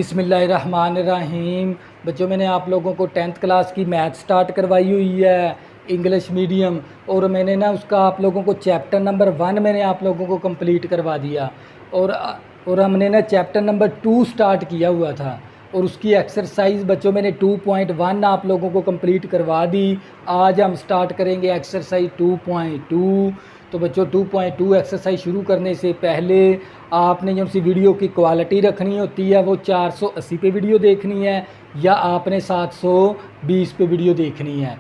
बिस्मिल्लाहिर्रहमानिर्रहीम। बच्चों, मैंने आप लोगों को 10th क्लास की मैथ स्टार्ट करवाई हुई है, इंग्लिश मीडियम। और मैंने ना उसका आप लोगों को चैप्टर नंबर 1 मैंने आप लोगों को कंप्लीट करवा दिया। और हमने ना चैप्टर नंबर 2 स्टार्ट किया हुआ था, और उसकी एक्सरसाइज बच्चों मैंने 2.1 आप लोगों को कंप्लीट करवा दी। आज हम स्टार्ट करेंगे एक्सरसाइज 2.2। तो बच्चों, 2.2 एक्सरसाइज शुरू करने से पहले आपने जो सी वीडियो की क्वालिटी रखनी होती है वो 480 पे वीडियो देखनी है, या आपने 720 पे वीडियो देखनी है।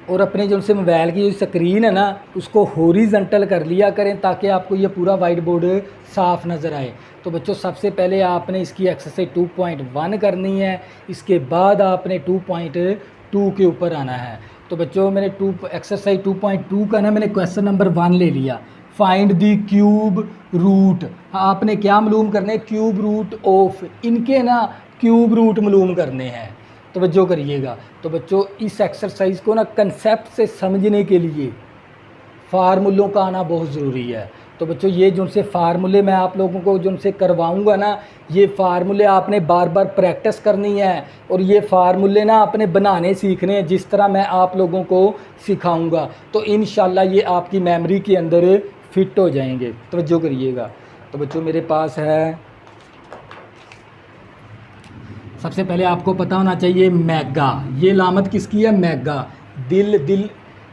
और अपने जो से मोबाइल की जो स्क्रीन है ना, उसको हॉरिजॉन्टल कर लिया करें ताकि आपको ये पूरा वाइट बोर्ड साफ़ नज़र आए। तो बच्चों, सबसे पहले आपने इसकी एक्सरसाइज 2.1 करनी है, इसके बाद आपने 2.2 के ऊपर आना है। तो बच्चों, मैंने एक्सरसाइज 2.2 का ना मैंने क्वेश्चन नंबर 1 ले लिया। Find the cube root. आपने क्या मालूम करने, क्यूब रूट ऑफ, इनके ना क्यूब रूट मालूम करने हैं। तवज्जो करिएगा। तो बच्चों, इस एक्सरसाइज को ना कंसेप्ट से समझने के लिए फार्मूलों का आना बहुत ज़रूरी है। तो बच्चों, ये जो से फार्मूले मैं आप लोगों को जो से करवाऊंगा ना, ये फार्मूले आपने बार बार प्रैक्टिस करनी है, और ये फार्मूले ना आपने बनाने सीखने हैं जिस तरह मैं आप लोगों को सिखाऊंगा। तो इंशाल्लाह ये आपकी मेमोरी के अंदर फिट हो जाएंगे। तवज्जो करिएगा। तो बच्चों, मेरे पास है, सबसे पहले आपको पता होना चाहिए मैगा। ये लामत किसकी है? मैगा। दिल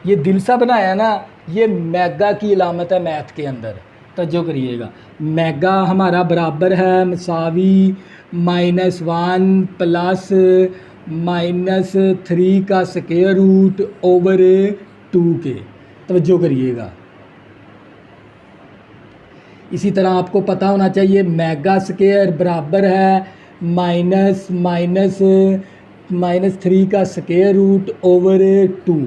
ये दिल सा बनाया ना, ये मैगा की इलामत है मैथ के अंदर। तवज्जो करिएगा। मैगा हमारा बराबर है मसावी -1 प्लस -3 का स्क्वायर रूट ओवर 2 के। तवज्जो करिएगा। इसी तरह आपको पता होना चाहिए मैगा स्क्वायर बराबर है -3 का स्क्वायर रूट ओवर 2।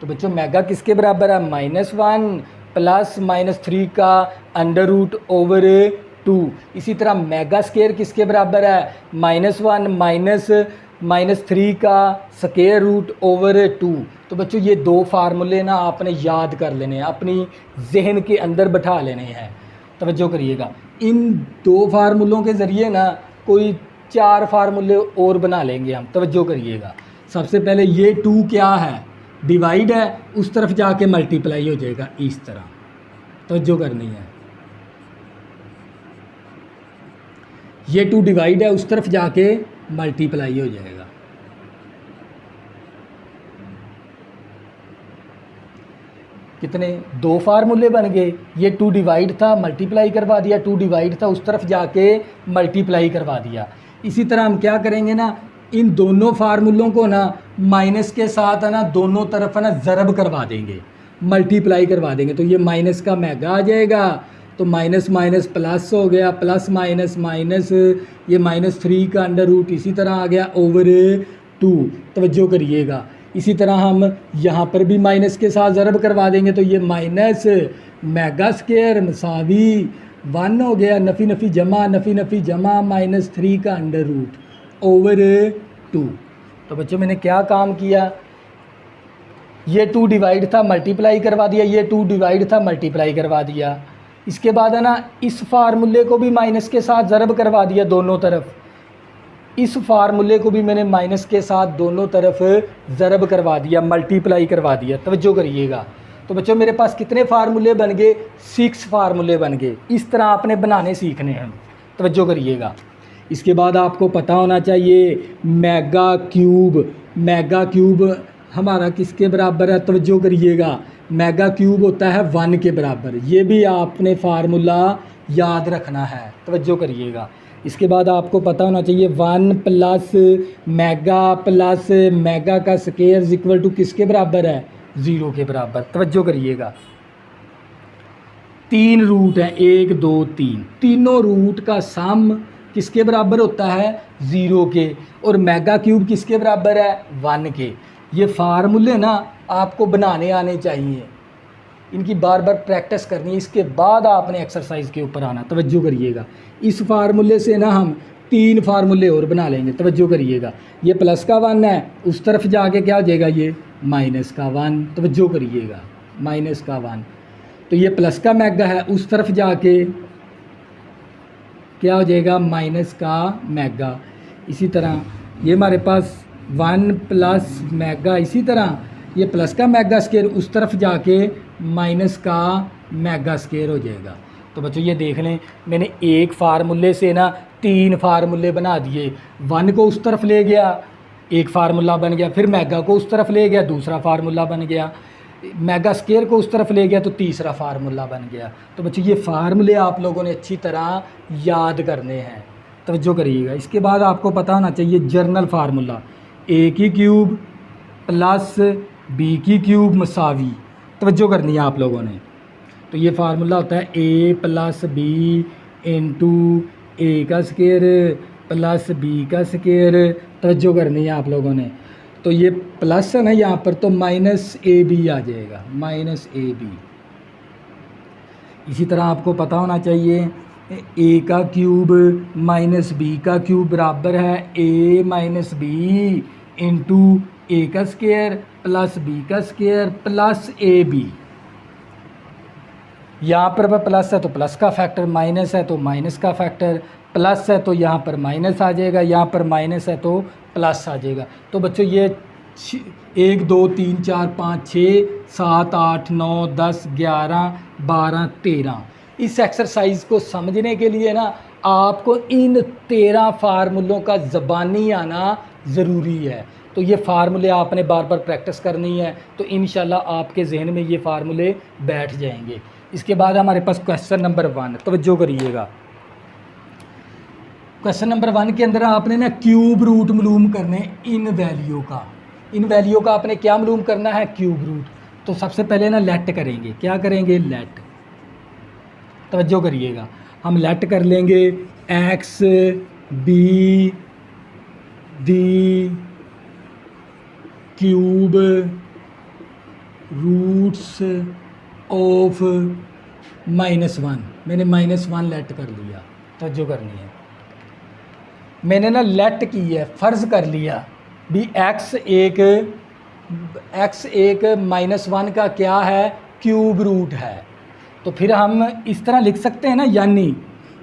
तो बच्चों, मैगा किसके बराबर है? -1 प्लस -3 का अंडर रूट ओवर 2। इसी तरह मैगा स्क्वायर किसके बराबर है? -1 -3 का स्क्वायर रूट ओवर 2। तो बच्चों, ये दो फार्मूले ना आपने याद कर लेने हैं, अपनी जहन के अंदर बैठा लेने हैं। तवज्जो करिएगा। इन दो फार्मूलों के ज़रिए ना कोई 4 फार्मूले और बना लेंगे हम। तवज्जो करिएगा। सबसे पहले ये 2 क्या है? डिवाइड है, उस तरफ जाके मल्टीप्लाई हो जाएगा इस तरह। तवज्जो करनी है। ये 2 डिवाइड है, उस तरफ जाके मल्टीप्लाई हो जाएगा। कितने? 2 फार्मूले बन गए। ये 2 डिवाइड था, मल्टीप्लाई करवा दिया, 2 डिवाइड था, उस तरफ जाके मल्टीप्लाई करवा दिया। इसी तरह हम क्या करेंगे ना, इन दोनों फार्मूलों को ना माइनस के साथ है ना दोनों तरफ है ना ज़रब करवा देंगे, मल्टीप्लाई करवा देंगे। तो ये माइनस का मैगा आ जाएगा, तो माइनस माइनस प्लस हो गया, प्लस माइनस माइनस, ये -3 का अंडर रूट इसी तरह आ गया ओवर 2। तवज्जो करिएगा। इसी तरह हम यहाँ पर भी माइनस के साथ ज़रब करवा देंगे, तो ये माइनस मैगा स्क्वायर मसावी 1 हो गया, नफ़ी नफ़ी जमा, नफ़ी नफ़ी जमा, -3 का अंडर रूट ओवर 2। तो बच्चों, मैंने क्या काम किया? ये 2 डिवाइड था, मल्टीप्लाई करवा दिया, ये 2 डिवाइड था, मल्टीप्लाई करवा दिया। इसके बाद है ना इस फार्मूले को भी माइनस के साथ ज़रब करवा दिया दोनों तरफ। इस फार्मूले को भी मैंने माइनस के साथ दोनों तरफ ज़रब करवा दिया, मल्टीप्लाई करवा दिया। तवज्जो करिएगा। तो बच्चों, मेरे पास कितने फार्मूले बन गए? 6 फार्मूले बन गए। इस तरह आपने बनाने सीखने हैं। तवज्जो करिएगा। इसके बाद आपको पता होना चाहिए मैगा क्यूब। मैगा क्यूब हमारा किसके बराबर है? तवज्जो करिएगा। मैगा क्यूब होता है 1 के बराबर। ये भी आपने फार्मूला याद रखना है। तवज्जो करिएगा। इसके बाद आपको पता होना चाहिए 1 प्लस मैगा का स्क्वायर इक्वल टू किसके बराबर है? 0 के बराबर। तवज्जो करिएगा। 3 रूट हैं, 1 2 3, तीनों रूट का सम किसके बराबर होता है? 0 के। और मैगा क्यूब किसके बराबर है? 1 के। ये फार्मूले ना आपको बनाने आने चाहिए, इनकी बार बार प्रैक्टिस करनी है, इसके बाद आपने एक्सरसाइज के ऊपर आना। तवज्जो करिएगा। इस फार्मूले से ना हम 3 फार्मूले और बना लेंगे। तवज्जो करिएगा। ये प्लस का 1 है, उस तरफ जाके क्या हो जाएगा? ये माइनस का 1। तवज्जो करिएगा। माइनस का 1, तो ये प्लस का मैगा है, उस तरफ जाके क्या हो जाएगा, माइनस का मेगा। इसी तरह ये हमारे पास 1 प्लस मेगा, इसी तरह ये प्लस का मेगा स्केयर उस तरफ जाके माइनस का मेगा स्केयर हो जाएगा। तो बच्चों ये देख लें, मैंने एक फार्मूले से ना 3 फार्मूले बना दिए। 1 को उस तरफ ले गया, एक फार्मूला बन गया, फिर मेगा को उस तरफ ले गया, दूसरा फार्मूला बन गया, मेगा स्केयर को उस तरफ ले गया तो तीसरा फार्मूला बन गया। तो बच्चों ये फार्मूले आप लोगों ने अच्छी तरह याद करने हैं, तवज्जो करिएगा। इसके बाद आपको पता होना चाहिए जर्नल फार्मूला, ए की क्यूब प्लस बी की क्यूब मसावी, तवज्जो करनी है आप लोगों ने। तो ये फार्मूला होता है ए प्लस बी इंटू ए का स्केयर प्लस बी का स्केयर, तवज्जो करनी है आप लोगों ने। तो ये प्लस है ना यहाँ पर, तो माइनस ए बी आ जाएगा, माइनस ए बी। इसी तरह आपको पता होना चाहिए ए का क्यूब माइनस बी का क्यूब बराबर है ए माइनस बी इंटू ए का स्केयर प्लस बी का स्केयर प्लस ए बी। यहाँ पर प्लस है तो प्लस का फैक्टर, माइनस है तो माइनस का फैक्टर, प्लस है तो यहाँ पर माइनस आ जाएगा, यहाँ पर माइनस है तो प्लस आ जाएगा। तो बच्चों ये 1 2 3 4 5 6 7 8 9 10 11 12 13, इस एक्सरसाइज को समझने के लिए ना आपको इन 13 फार्मूलों का ज़बानी आना ज़रूरी है। तो ये फार्मूले आपने बार बार प्रैक्टिस करनी है, तो इंशाल्लाह आपके जहन में ये फार्मूले बैठ जाएंगे। इसके बाद हमारे पास क्वेश्चन नंबर 1, तवज्जो करिएगा। क्वेश्चन नंबर 1 के अंदर आपने ना क्यूब रूट मालूम करने इन वैल्यू का, इन वैल्यू का आपने क्या मालूम करना है, क्यूब रूट। तो सबसे पहले ना लेट करेंगे, क्या करेंगे, लेट, तवज्जो करिएगा। हम लेट कर लेंगे X be the cube roots of -1, मैंने -1 लेट कर लिया, तवज्जो करनी है। मैंने ना लेट की है, फ़र्ज़ कर लिया भी x एक -1 का क्या है, क्यूब रूट है। तो फिर हम इस तरह लिख सकते हैं ना,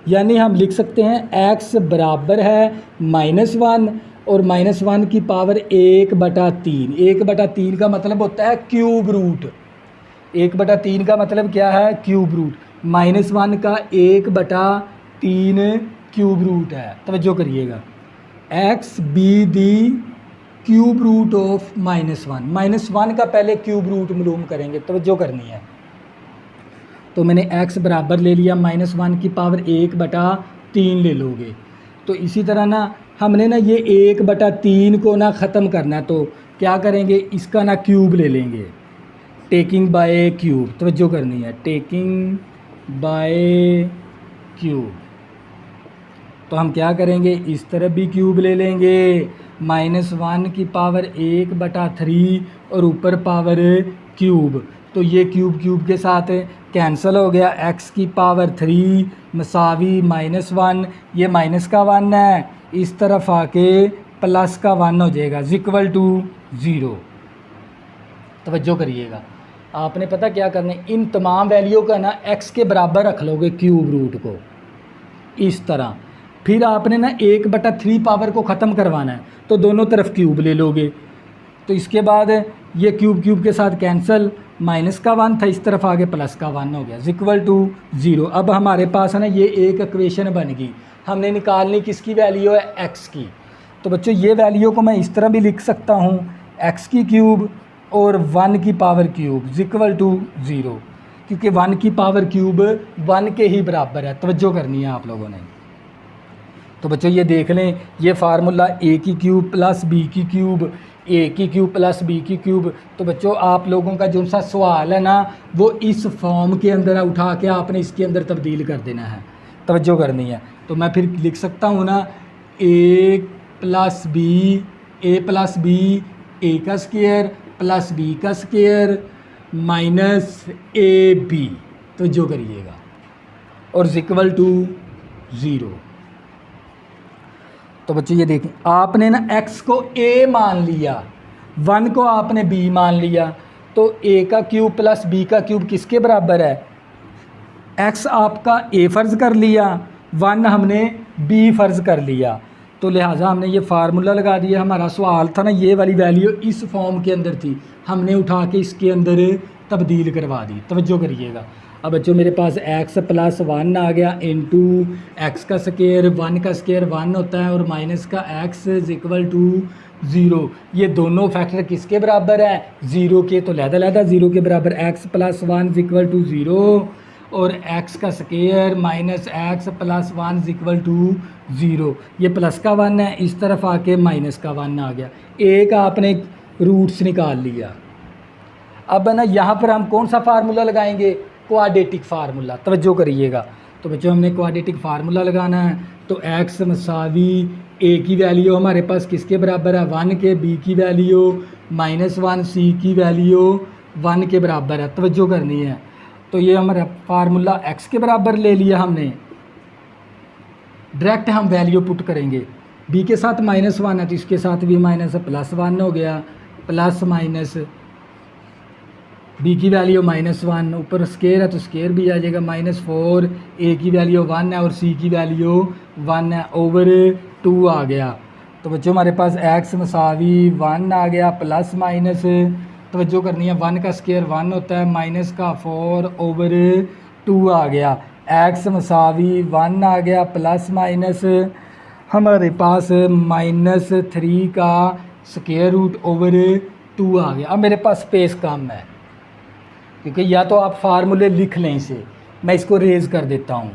यानी हम लिख सकते हैं x बराबर है -1 और -1 की पावर 1/3। 1/3 का मतलब होता है क्यूब रूट, 1/3 का मतलब क्या है, क्यूब रूट। -1 का 1/3 क्यूब रूट है, तवज्जो करिएगा। X be the cube root of -1, -1 का पहले क्यूब रूट मालूम करेंगे, तवज्जो करनी है। तो मैंने x बराबर ले लिया, -1 की पावर 1/3 ले लोगे। तो इसी तरह ना हमने ना ये 1/3 को ना ख़त्म करना है, तो क्या करेंगे, इसका ना क्यूब ले लेंगे, टेकिंग बाय क्यूब, तवज्जो करनी है, टेकिंग बाय क्यूब। तो हम क्या करेंगे, इस तरफ भी क्यूब ले लेंगे, -1 की पावर 1/3 और ऊपर पावर क्यूब। तो ये क्यूब के साथ कैंसिल हो गया, x की पावर 3 मसावी -1, ये माइनस का 1 है, इस तरफ आके प्लस का 1 हो जाएगा, इक्वल टू 0। तवज्जो करिएगा, आपने पता क्या करना है, इन तमाम वैल्यू का ना x के बराबर रख लोगे क्यूब रूट को, इस तरह। फिर आपने ना 1/3 पावर को ख़त्म करवाना है, तो दोनों तरफ क्यूब ले लोगे। तो इसके बाद ये क्यूब के साथ कैंसिल, माइनस का 1 था, इस तरफ आगे प्लस का 1 हो गया, इक्वल टू 0। अब हमारे पास है ना ये एक इक्वेशन बन गई, हमने निकालनी किसकी वैल्यू है, x की। तो बच्चों ये वैल्यू को मैं इस तरह भी लिख सकता हूँ, x की क्यूब और 1 की पावर क्यूब इक्वल टू 0, क्योंकि 1 की पावर क्यूब 1 के ही बराबर है, तवज्जो करनी है आप लोगों ने। तो बच्चों ये देख लें, ये फार्मूला a की क्यूब प्लस b की क्यूब, a की क्यूब प्लस b की क्यूब। तो बच्चों आप लोगों का जो सा सवाल है ना, वो इस फॉर्म के अंदर उठा के आपने इसके अंदर तब्दील कर देना है, तवज्जो करनी है। तो मैं फिर लिख सकता हूँ ना, a प्लस b a का स्क्वायर प्लस b का स्क्वायर माइनस ab, तवज्जो करिएगा, और इक्वल टू 0। तो बच्चों ये देखें, आपने ना x को a मान लिया, 1 को आपने b मान लिया, तो a का क्यूब प्लस b का क्यूब किसके बराबर है, x आपका a फ़र्ज़ कर लिया, 1 हमने b फ़र्ज़ कर लिया, तो लिहाजा हमने ये फार्मूला लगा दिया। हमारा सवाल था ना, ये वाली वैल्यू इस फॉर्म के अंदर थी, हमने उठा के इसके अंदर तब्दील करवा दी। तवज्जो करिएगा। अब बच्चों मेरे पास x + 1 आ गया इंटू एक्स का स्केयर, 1 का स्केयर 1 होता है, और माइनस का x = 0। ये दोनों फैक्टर किसके बराबर है? 0 के। तो लहदा 0 के बराबर x + 1 = 0, और x का स्केयर माइनस x + 1 = 0। ये प्लस का 1 है, इस तरफ आके माइनस का 1 आ गया। एक आपने रूट्स निकाल लिया। अब है ना, यहाँ पर हम कौन सा फार्मूला लगाएंगे? Quadratic formula. तवज्जो करिएगा। तो बच्चों हमने क्वाड्रेटिक फार्मूला लगाना है। तो x = a की वैल्यू हमारे पास किसके बराबर है? 1 के। b की वैल्यू -1, c की वैल्यू 1 के बराबर है। तवज्जो करनी है। तो ये हमारा फार्मूला x के बराबर ले लिया हमने। डायरेक्ट हम वैल्यू पुट करेंगे। b के साथ -1 है तो इसके साथ भी माइनस, +1 हो गया, प्लस माइनस, b की वैल्यू -1, ऊपर स्केयर है तो स्केयर भी आ जाएगा, -4, a की वैल्यू 1 है और c की वैल्यू 1 है, ओवर 2 आ गया। तो बच्चों हमारे पास x = 1 आ गया, प्लस माइनस, तवज्जो करनी है, 1 का स्केयर 1 होता है, माइनस का 4 ओवर 2 आ गया। x = 1 आ गया, प्लस माइनस हमारे पास -3 का स्केयर रूट ओवर 2 आ गया। अब मेरे पास स्पेस कम है, क्योंकि या तो आप फार्मूले लिख लें इसे, मैं इसको रेज़ कर देता हूँ।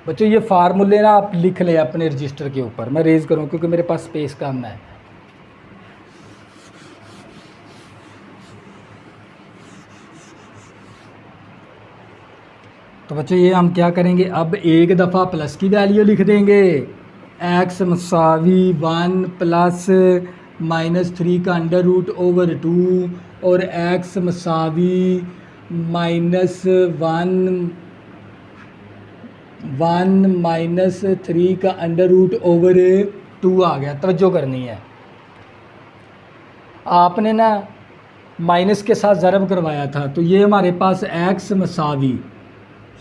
बच्चों ये फार्मूले ना आप लिख लें अपने रजिस्टर के ऊपर, मैं रेज़ करूँ क्योंकि मेरे पास स्पेस कम है। तो बच्चों ये हम क्या करेंगे, अब एक दफ़ा प्लस की वैल्यू लिख देंगे, x = 1 प्लस -3 का √ ओवर 2, और x = -1 -3 का √ ओवर 2 आ गया। तवज्जो करनी है, आपने ना माइनस के साथ ज़रब करवाया था, तो ये हमारे पास x =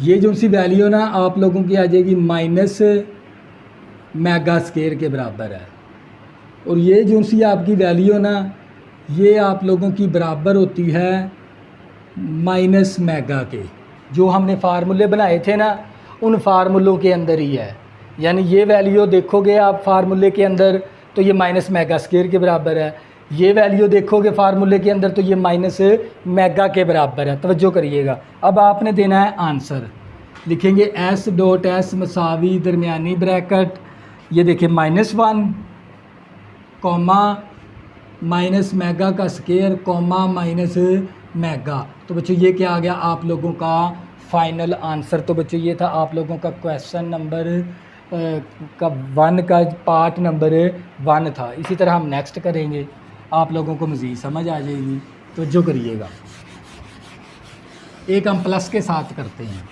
ये जो सी वैल्यू ना आप लोगों की आ जाएगी माइनस मेगा स्केयर के बराबर है, और ये जो सी आपकी वैल्यू ना ये आप लोगों की बराबर होती है माइनस मेगा के। जो हमने फार्मूले बनाए थे ना उन फार्मूलों के अंदर ही है, यानी ये वैल्यू देखोगे आप फार्मूले के अंदर तो ये माइनस मेगा स्केयर के बराबर है, ये वैल्यू देखोगे फार्मूले के अंदर तो ये माइनस मेगा के बराबर है। तवज्जो करिएगा। अब आपने देना है आंसर, लिखेंगे s.s = दरमियानी ब्रैकेट, ये देखिए -1 कॉमा माइनस मेगा का स्केयर कॉमा माइनस मेगा। तो बच्चों ये क्या आ गया आप लोगों का फाइनल आंसर। तो बच्चों ये था आप लोगों का क्वेश्चन नंबर 1 का पार्ट नंबर 1 था। इसी तरह हम नेक्स्ट करेंगे, आप लोगों को मज़ीद समझ आ जाएगी। तो जो करिएगा, एक हम प्लस के साथ करते हैं।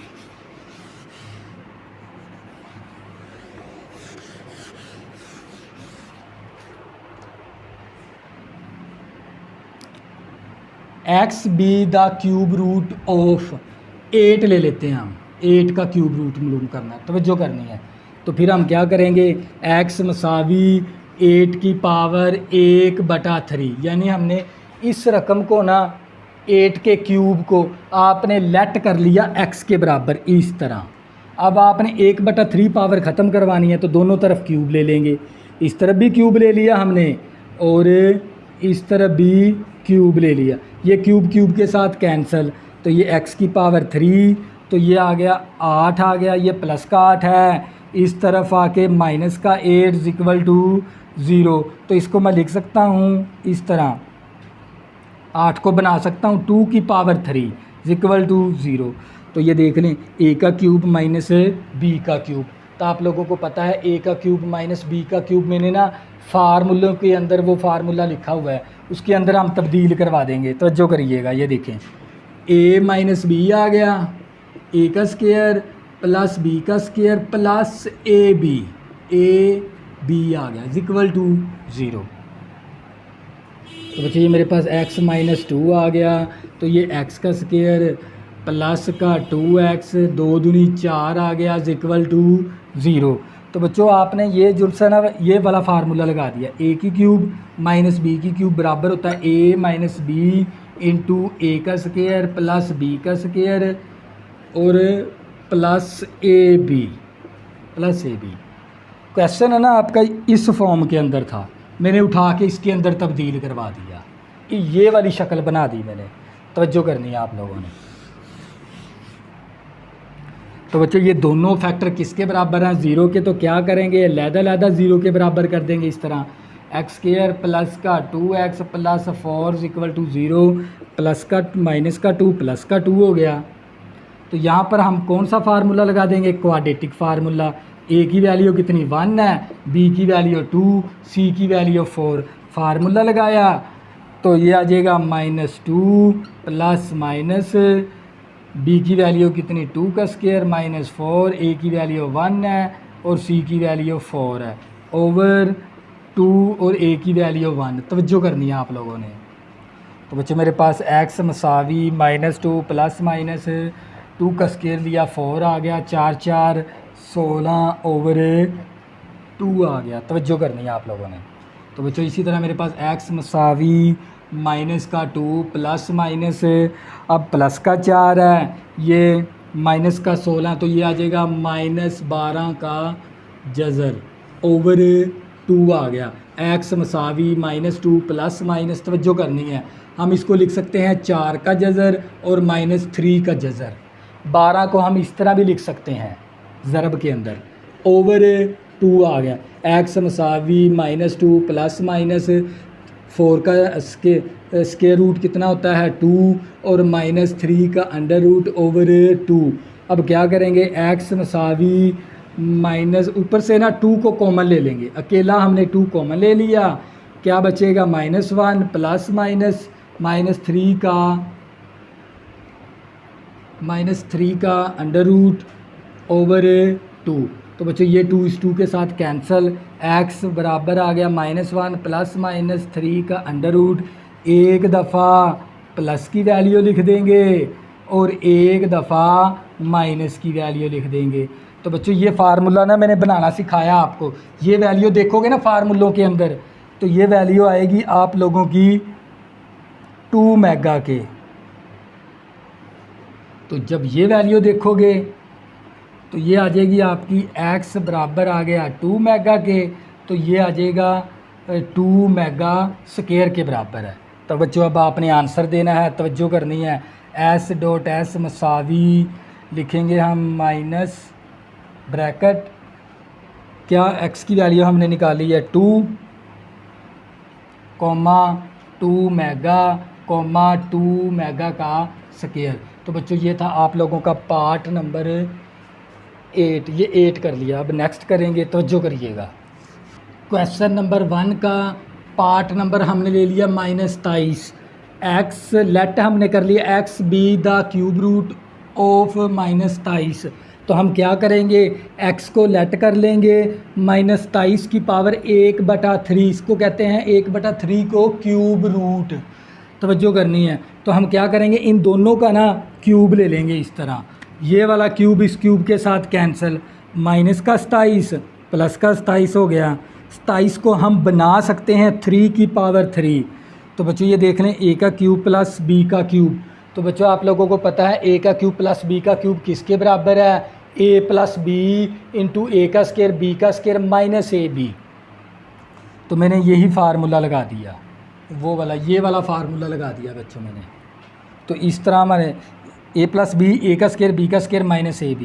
x be the cube root of 8 ले लेते हैं हम, 8 का क्यूब रूट मालूम करना है, तवज्जो करनी है। तो फिर हम क्या करेंगे, x = 8 की पावर 1/3, यानी हमने इस रकम को ना 8 के क्यूब को आपने लेट कर लिया x के बराबर इस तरह। अब आपने 1/3 पावर ख़त्म करवानी है तो दोनों तरफ क्यूब ले लेंगे, इस तरफ भी क्यूब ले लिया हमने और इस तरफ भी क्यूब ले लिया, ये क्यूब क्यूब के साथ कैंसिल, तो ये x की पावर 3, तो ये आ गया 8 आ गया, ये प्लस का 8 है, इस तरफ आके माइनस का 8 = 0। तो इसको मैं लिख सकता हूँ इस तरह, 8 को बना सकता हूँ 2 की पावर 3 = 0। तो ये देख लें a का क्यूब माइनस b का क्यूब, तो आप लोगों को पता है a का क्यूब माइनस b का क्यूब, मैंने ना फार्मूलों के अंदर वो फार्मूला लिखा हुआ है उसके अंदर हम तब्दील करवा देंगे। तो जो करिएगा, ये देखें a माइनस b आ गया, a का स्केयर प्लस b का स्केयर प्लस ab आ गया = 0। तो बच्चे ये मेरे पास x - 2 आ गया, तो ये x का स्केयर प्लस का 2x 2 दूनी 4 आ गया = ज़ीरो। तो बच्चों आपने ये जो सा ना ये वाला फार्मूला लगा दिया, ए की क्यूब माइनस बी की क्यूब बराबर होता है ए माइनस बी इंटू ए का स्क्वायर प्लस बी का स्क्वायर और प्लस ए बी। क्वेश्चन है ना आपका इस फॉर्म के अंदर था, मैंने उठा के इसके अंदर तब्दील करवा दिया, ये वाली शक्ल बना दी मैंने। तवज्जो करनी है आप लोगों ने। तो बच्चों ये दोनों फैक्टर किसके बराबर हैं? ज़ीरो के। तो क्या करेंगे, अलहदा ज़ीरो के बराबर कर देंगे इस तरह, एक्स स्क्वायर प्लस का 2x plus 4 equal to 0 plus का माइनस का 2 प्लस का 2 हो गया। तो यहाँ पर हम कौन सा फार्मूला लगा देंगे? Quadratic formula. ए की वैल्यू कितनी 1 है, बी की वैल्यू 2, सी की वैल्यू 4। फार्मूला लगाया तो ये आ जाएगा -2 प्लस माइनस बी की वैल्यू कितनी 2 का स्क्वायर माइनस 4, ए की वैल्यू 1 है और सी की वैल्यू 4 है ओवर 2 और ए की वैल्यू 1। तवज्जो करनी है आप लोगों ने। तो बच्चों मेरे पास x मसावी -2 प्लस माइनस 2 का स्क्वायर लिया 4 आ गया, 4 4 16 ओवर 2 आ गया। तवज्जो करनी है आप लोगों ने। तो बच्चों इसी तरह मेरे पास x मसावी माइनस का 2 प्लस माइनस अब प्लस का 4 है, ये माइनस का 16 तो ये आ जाएगा -12 का जज़र ओवर 2 आ गया। x मसावी -2 प्लस माइनस, तवज्जो करनी है, हम इसको लिख सकते हैं 4 का जज़र और -3 का जज़र। 12 को हम इस तरह भी लिख सकते हैं ज़रब के अंदर, ओवर 2 आ गया। x मसावी -2 प्लस माइनस 4 का स्क्वायर रूट कितना होता है 2 और -3 का अंडर रूट ओवर 2। अब क्या करेंगे, x मसावी माइनस ऊपर से ना 2 को कॉमन ले लेंगे, अकेला हमने 2 कॉमन ले लिया, क्या बचेगा -1 प्लस माइनस -3 का अंडर रूट ओवर 2। तो बच्चों ये 2 इस 2 के साथ कैंसिल, x बराबर आ गया -1 प्लस -3 का अंडर रूट। एक दफ़ा प्लस की वैल्यू लिख देंगे और एक दफ़ा माइनस की वैल्यू लिख देंगे। तो बच्चों ये फार्मूला ना मैंने बनाना सिखाया आपको, ये वैल्यू देखोगे ना फार्मूलों के अंदर, तो ये वैल्यू आएगी आप लोगों की 2 मेगा के। तो जब ये वैल्यू देखोगे तो ये आ जाएगी आपकी x बराबर आ गया 2 मेगा के, तो ये आ जाएगा 2 मेगा स्क्वायर के बराबर है। तो बच्चों अब आपने आंसर देना है, तवज्जो करनी है। s.s मसावी लिखेंगे हम माइनस ब्रैकेट, क्या x की वैल्यू हमने निकाली है 2, 2 मेगा का स्क्वायर। तो बच्चों ये था आप लोगों का पार्ट नंबर 8, ये 8 कर लिया। अब नेक्स्ट करेंगे, तवज्जो करिएगा। क्वेश्चन नंबर 1 का पार्ट नंबर हमने ले लिया -23। x लेट हमने कर लिया x be the cube root of -23। तो हम क्या करेंगे, x को लेट कर लेंगे -23 की पावर 1/3, इसको कहते हैं 1/3 को क्यूब रूट। तवज्जो करनी है। तो हम क्या करेंगे, इन दोनों का ना क्यूब ले लेंगे इस तरह, ये वाला क्यूब इस क्यूब के साथ कैंसिल, माइनस का 27 प्लस का 27 हो गया। 27 को हम बना सकते हैं 3 की पावर 3। तो बच्चों ये देख लें, a का क्यूब प्लस b का क्यूब। तो बच्चों आप लोगों को पता है a का क्यूब प्लस b का क्यूब किसके बराबर है, a प्लस बी इंटू ए का स्क्वायर बी का स्क्वायर माइनस ab। तो मैंने यही फार्मूला लगा दिया, वो वाला ये वाला फार्मूला लगा दिया बच्चों मैंने। तो इस तरह मैंने a प्लस बी ए का स्क्वायर बी का स्क्वायर माइनस ab।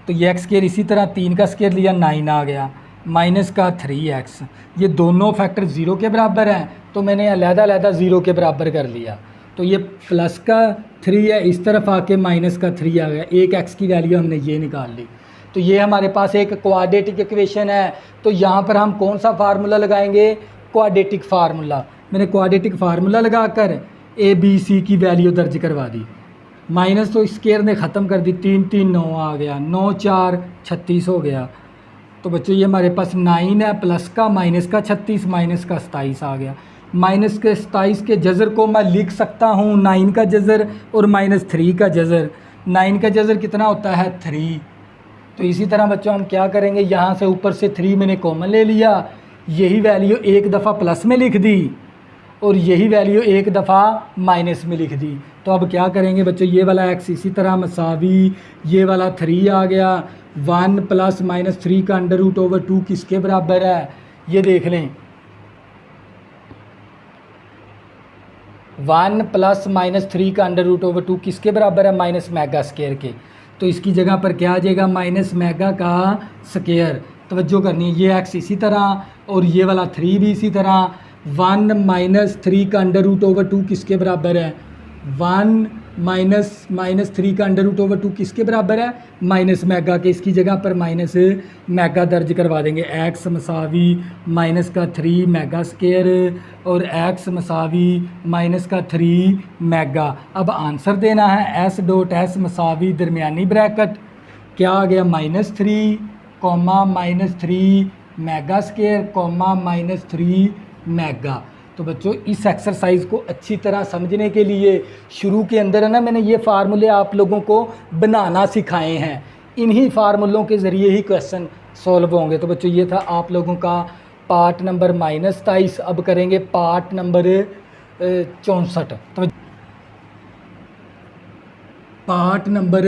तो ये एक्स स्क्वायर इसी तरह 3 का स्क्वायर लिया 9 आ गया, माइनस का 3x। ये दोनों फैक्टर 0 के बराबर हैं, तो मैंने अलहदा 0 के बराबर कर लिया। तो ये प्लस का 3 है, इस तरफ आके माइनस का 3 आ गया, एक x की वैल्यू हमने ये निकाल ली। तो ये हमारे पास एक क्वाड्रेटिक इक्वेशन है। तो यहाँ पर हम कौन सा फार्मूला लगाएंगे, क्वाड्रेटिक फार्मूला। मैंने क्वाड्रेटिक फार्मूला लगाकर ए बी सी की वैल्यू दर्ज करवा दी। माइनस तो स्क्वायर ने ख़त्म कर दी, 3 3 9 आ गया, 9 4 36 हो गया। तो बच्चों ये हमारे पास 9 है, प्लस का माइनस का 36 माइनस का 27 आ गया। माइनस के 27 के जज़र को मैं लिख सकता हूँ 9 का जज़र और -3 का जज़र। 9 का जज़र कितना होता है 3, तो इसी तरह बच्चों हम क्या करेंगे, यहाँ से ऊपर से 3 मैंने कॉमन ले लिया, यही वैल्यू एक दफ़ा प्लस में लिख दी और यही वैल्यू एक दफ़ा माइनस में लिख दी। तो अब क्या करेंगे बच्चों, ये वाला x इसी तरह मसावी, ये वाला 3 आ गया, 1 + -3 का √/2 किसके बराबर है, ये देख लें, 1 + -3 का √/2 किसके बराबर है, माइनस मेगा स्केयर के। तो इसकी जगह पर क्या आ जाएगा, माइनस मेगा का स्केयर। तवज्जो करनी है, ये x इसी तरह और ये वाला 3 भी इसी तरह। 1 - 3 का √/2 किसके बराबर है, 1 - -3 का √/2 किसके बराबर है, माइनस मेगा के। इसकी जगह पर माइनस मेगा दर्ज करवा देंगे। x मसावी माइनस का 3 मेगा स्केयर और x मसावी माइनस का 3 मेगा। अब आंसर देना है, s.s मसावी दरमियानी ब्रैकेट क्या आ गया, -3 -3 मेगा स्केयर -3 मेगा। तो बच्चों इस एक्सरसाइज को अच्छी तरह समझने के लिए शुरू के अंदर है ना, मैंने ये फार्मूले आप लोगों को बनाना सिखाए हैं, इन्हीं फार्मूलों के ज़रिए ही क्वेश्चन सॉल्व होंगे। तो बच्चों ये था आप लोगों का पार्ट नंबर -23। अब करेंगे पार्ट नंबर 64। तो पार्ट नंबर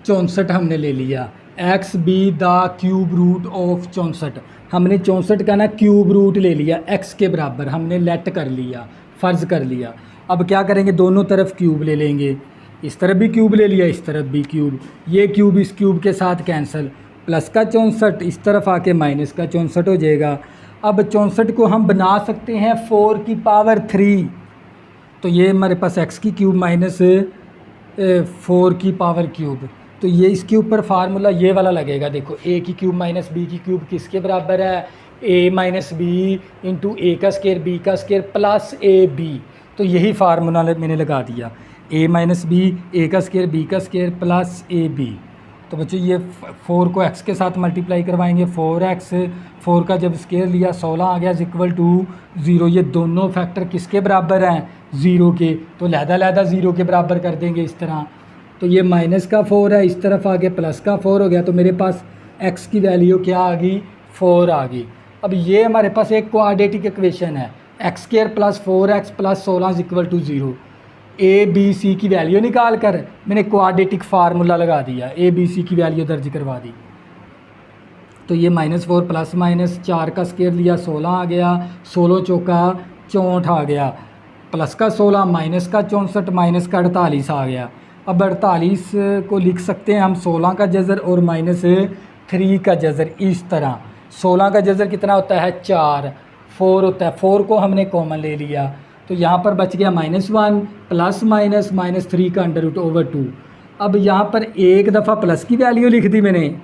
64 हमने ले लिया, x be the cube root of 64। हमने 64 का ना क्यूब रूट ले लिया, x के बराबर हमने लेट कर लिया, फ़र्ज़ कर लिया। अब क्या करेंगे, दोनों तरफ क्यूब ले लेंगे, इस तरफ भी क्यूब ले लिया, इस तरफ भी क्यूब, ये क्यूब इस क्यूब के साथ कैंसिल, प्लस का 64 इस तरफ आके माइनस का 64 हो जाएगा। अब 64 को हम बना सकते हैं 4 की पावर 3, तो ये हमारे पास x की क्यूब माइनस 4 की पावर क्यूब, तो ये इसके ऊपर फार्मूला ये वाला लगेगा। देखो a की क्यूब माइनस b की क्यूब किसके बराबर है, a माइनस बी इंटू ए का स्केयर बी का स्केयर प्लस ए बी। तो यही फार्मूला मैंने लगा दिया, a माइनस बी ए का स्केयर बी का स्केयर प्लस ए बी। तो बच्चों ये 4 को x के साथ मल्टीप्लाई करवाएंगे, 4x, 4 का जब स्केयर लिया 16 आ गया इक्वल टू 0। ये दोनों फैक्टर किसके बराबर हैं, 0 के, तो लहदा 0 के बराबर कर देंगे इस तरह। तो ये माइनस का 4 है, इस तरफ आगे प्लस का 4 हो गया, तो मेरे पास x की वैल्यू क्या आ गई, 4 आ गई। अब ये हमारे पास एक क्वाड्रेटिक इक्वेशन है, x² + 4x + 16 equal to 0। A B C की वैल्यू निकाल कर मैंने क्वाड्रेटिक फार्मूला लगा दिया, ए बी सी की वैल्यू दर्ज करवा दी। तो ये -4 ± 4 का स्केयर लिया 16 आ गया, 16 चौका 64 आ गया, प्लस का 16 माइनस का 64 माइनस का 48 आ गया। अब 48 को लिख सकते हैं हम 16 का जज़र और -3 का जज़र, इस तरह। 16 का जज़र कितना होता है, 4, 4 होता है, 4 को हमने कॉमन ले लिया, तो यहाँ पर बच गया -1 प्लस माइनस -3 का √/2। अब यहाँ पर एक दफ़ा प्लस की वैल्यू लिख दी मैंने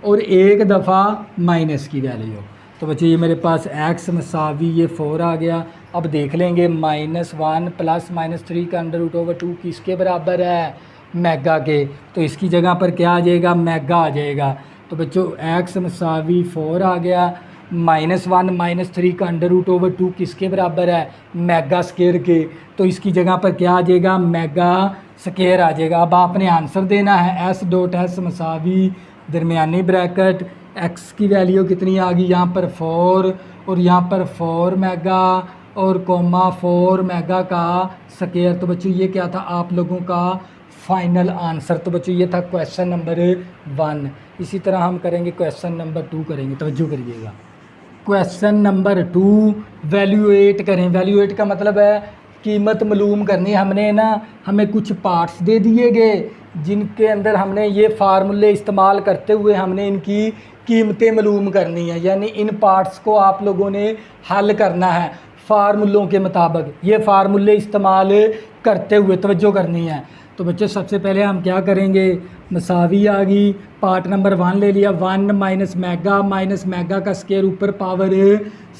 और एक दफ़ा माइनस की वैल्यू। तो बच्चे ये मेरे पास x मसावी ये 4 आ गया। अब देख लेंगे -1 प्लस -3 का √/2 किसके बराबर है, मेगा के। तो इसकी जगह पर क्या आ जाएगा, मेगा आ जाएगा। तो बच्चों x मसावी 4 आ गया, -1 -3 का √/2 किसके बराबर है, मेगा स्केयर के। तो इसकी जगह पर क्या आ जाएगा, मेगा स्केयर आ जाएगा। अब आपने आंसर देना है s.s मसावी दरमियानी ब्रैकेट, x की वैल्यू कितनी आ गई, यहाँ पर 4 और यहाँ पर 4 मेगा और कोमा 4 मेगा का स्केयर। तो बच्चों ये क्या था आप लोगों का फाइनल आंसर। तो बच्चों ये था क्वेश्चन नंबर 1। इसी तरह हम करेंगे क्वेश्चन नंबर 2 करेंगे, तवज्जो करिएगा। क्वेश्चन नंबर 2 वैल्यूएट करें। वैल्यूएट का मतलब है कीमत मालूम करनी। हमने ना, हमें कुछ पार्ट्स दे दिए गए जिनके अंदर हमने ये फार्मूले इस्तेमाल करते हुए हमने इनकी कीमतें मालूम करनी है, यानी इन पार्ट्स को आप लोगों ने हल करना है फार्मूलों के मुताबिक, ये फार्मूले इस्तेमाल करते हुए तवज्जो करनी है। तो बच्चों सबसे पहले हम क्या करेंगे, मसावी आ गई, पार्ट नंबर 1 ले लिया, 1 माइनस मेगा का स्केयर ऊपर पावर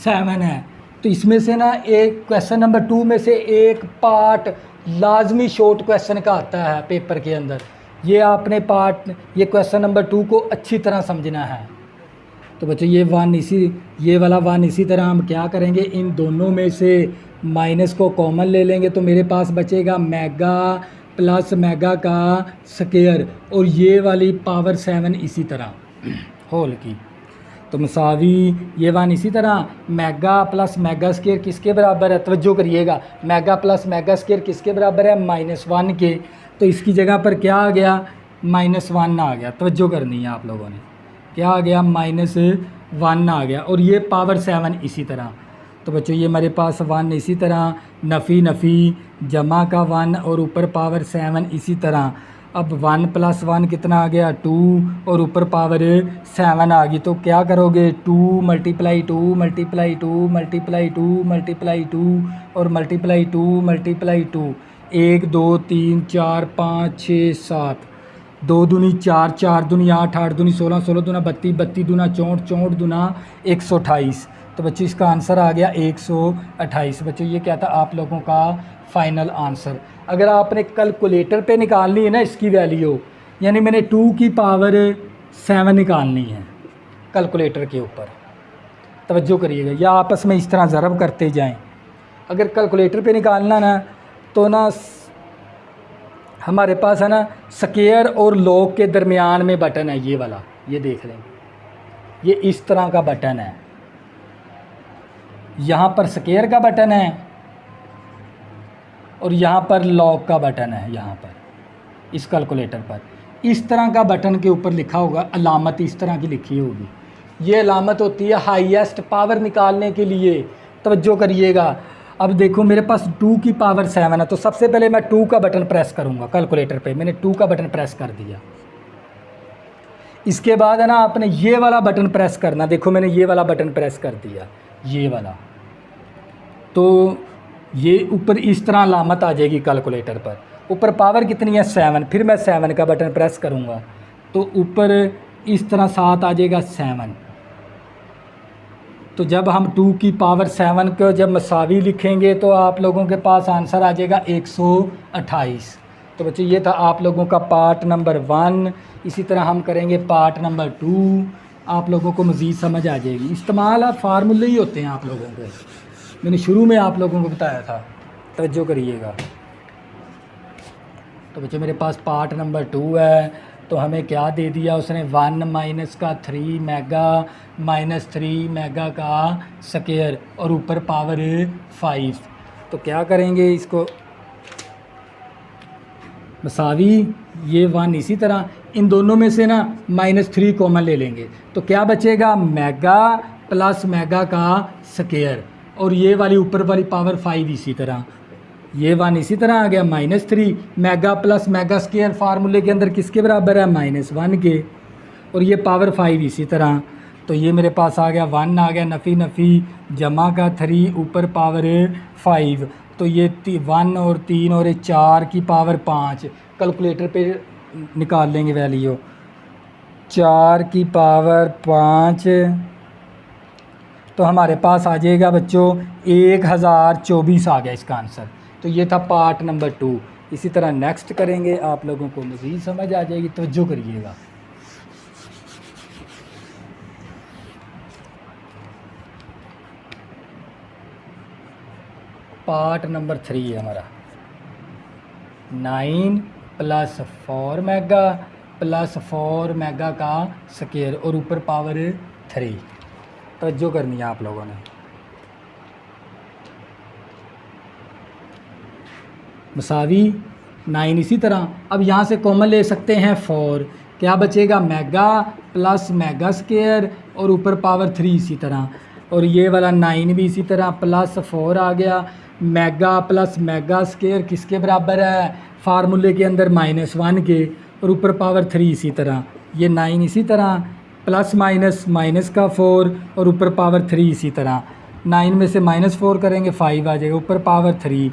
7 है। तो इसमें से ना एक क्वेश्चन नंबर 2 में से एक पार्ट लाजमी शॉर्ट क्वेश्चन का आता है पेपर के अंदर। ये आपने पार्ट, ये क्वेश्चन नंबर 2 को अच्छी तरह समझना है। तो बच्चों ये वाला 1 इसी तरह हम क्या करेंगे, इन दोनों में से माइनस को कॉमन ले लेंगे, तो मेरे पास बचेगा मेगा प्लस मेगा का स्केयर और ये वाली पावर 7 इसी तरह होल की। तो मसावी ये 1 इसी तरह मेगा प्लस मेगा स्केयर किसके बराबर है, तवज्जो करिएगा, मेगा प्लस मेगा स्केयर किसके बराबर है, -1 के। तो इसकी जगह पर क्या आ गया, -1 आ गया। तवज्जो करनी है आप लोगों ने, क्या आ गया, -1 आ गया। और ये पावर 7 इसी तरह। तो बच्चों ये हमारे पास 1 इसी तरह, नफ़ी नफ़ी जमा का 1 और ऊपर पावर 7 इसी तरह। अब 1 + 1 कितना आ गया, 2 और ऊपर पावर 7 आ गई। तो क्या करोगे, 2 × 2 × 2 × 2 × 2 और × 2 × 2, 1 2 3 4 5 6 7, 2 दूनी 4, 4 दूनी 8, 8 दूनी 16, 16 दूना 32, 32 दूना 64, 64 दूना 128। तो बच्चों इसका आंसर आ गया 128। बच्चों ये क्या था आप लोगों का फाइनल आंसर। अगर आपने कैलकुलेटर पे निकालनी है ना इसकी वैल्यू, यानी मैंने 2 की पावर 7 निकालनी है कैलकुलेटर के ऊपर, तवज्जो करिएगा, या आपस में इस तरह ज़रब करते जाएं। अगर कैलकुलेटर पे निकालना ना तो ना हमारे पास है ना स्क्वायर और लॉग के दरमियान में बटन है ये वाला, ये देख लें, ये इस तरह का बटन है। यहाँ पर स्क्वायर का बटन है और यहाँ पर लॉग का बटन है। यहाँ पर इस कैलकुलेटर पर इस तरह का बटन के ऊपर लिखा होगा, अलामत इस तरह की लिखी होगी। ये अलामत होती है हाईएस्ट पावर निकालने के लिए, तवज्जो करिएगा। अब देखो मेरे पास 2 की पावर 7 है, तो सबसे पहले मैं 2 का बटन प्रेस करूँगा कैलकुलेटर पे। मैंने 2 का बटन प्रेस कर दिया। इसके बाद है ना आपने ये वाला बटन प्रेस करना। देखो मैंने ये वाला बटन प्रेस कर दिया, ये वाला, तो ये ऊपर इस तरह अलामत आ जाएगी कैलकुलेटर पर। ऊपर पावर कितनी है, 7। फिर मैं 7 का बटन प्रेस करूँगा तो ऊपर इस तरह 7 आ जाएगा 7। तो जब हम 2 की पावर 7 को जब मसावी लिखेंगे तो आप लोगों के पास आंसर आ जाएगा 128। तो बच्चों ये था आप लोगों का पार्ट नंबर 1। इसी तरह हम करेंगे पार्ट नंबर 2, आप लोगों को मज़ीद समझ आ जाएगी। इस्तेमाल आप फार्मूले ही होते हैं आप लोगों के, मैंने शुरू में आप लोगों को बताया था, तवज्जो करिएगा। तो बच्चों मेरे पास पार्ट नंबर 2 है, तो हमें क्या दे दिया उसने, 1 - 3 मेगा -3 मेगा का स्क्वायर और ऊपर पावर 5। तो क्या करेंगे इसको मसावी, ये 1 इसी तरह, इन दोनों में से ना -3 कॉमन ले लेंगे तो क्या बचेगा, मेगा प्लस मेगा का स्क्वायर और ये वाली ऊपर वाली पावर 5 इसी तरह। ये 1 इसी तरह आ गया, -3 मेगा प्लस मेगा स्क्वायर फार्मूले के अंदर किसके बराबर है, -1 के, और ये पावर 5 इसी तरह। तो ये मेरे पास आ गया 1 आ गया, नफ़ी नफ़ी जमा का 3 ऊपर पावर 5। तो ये 1 और 3 और 4 की पावर 5 कैलकुलेटर पे निकाल लेंगे वैल्यू, 4 की पावर 5। तो हमारे पास आ जाएगा बच्चों 1024 आ गया इसका आंसर। तो ये था पार्ट नंबर 2। इसी तरह नेक्स्ट करेंगे, आप लोगों को मज़ीद समझ आ जाएगी, तवज्जो करिएगा। पार्ट नंबर 3 है हमारा, 9 + 4 मेगा प्लस 4 मेगा का स्क्वायर और ऊपर पावर 3। तवज्जो करनी है आप लोगों ने। मसावी 9 इसी तरह। अब यहाँ से कॉमन ले सकते हैं 4, क्या बचेगा, मेगा प्लस मेगा स्क्वायर और ऊपर पावर 3 इसी तरह। और ये वाला 9 भी इसी तरह, +4 आ गया, मेगा प्लस मेगा स्क्वायर किसके बराबर है, फार्मूले के अंदर -1 के, और ऊपर पावर 3 इसी तरह। ये 9 इसी तरह, प्लस माइनस माइनस का 4 और ऊपर पावर 3 इसी तरह। 9 में से -4 करेंगे 5 आ जाएगा, ऊपर पावर 3,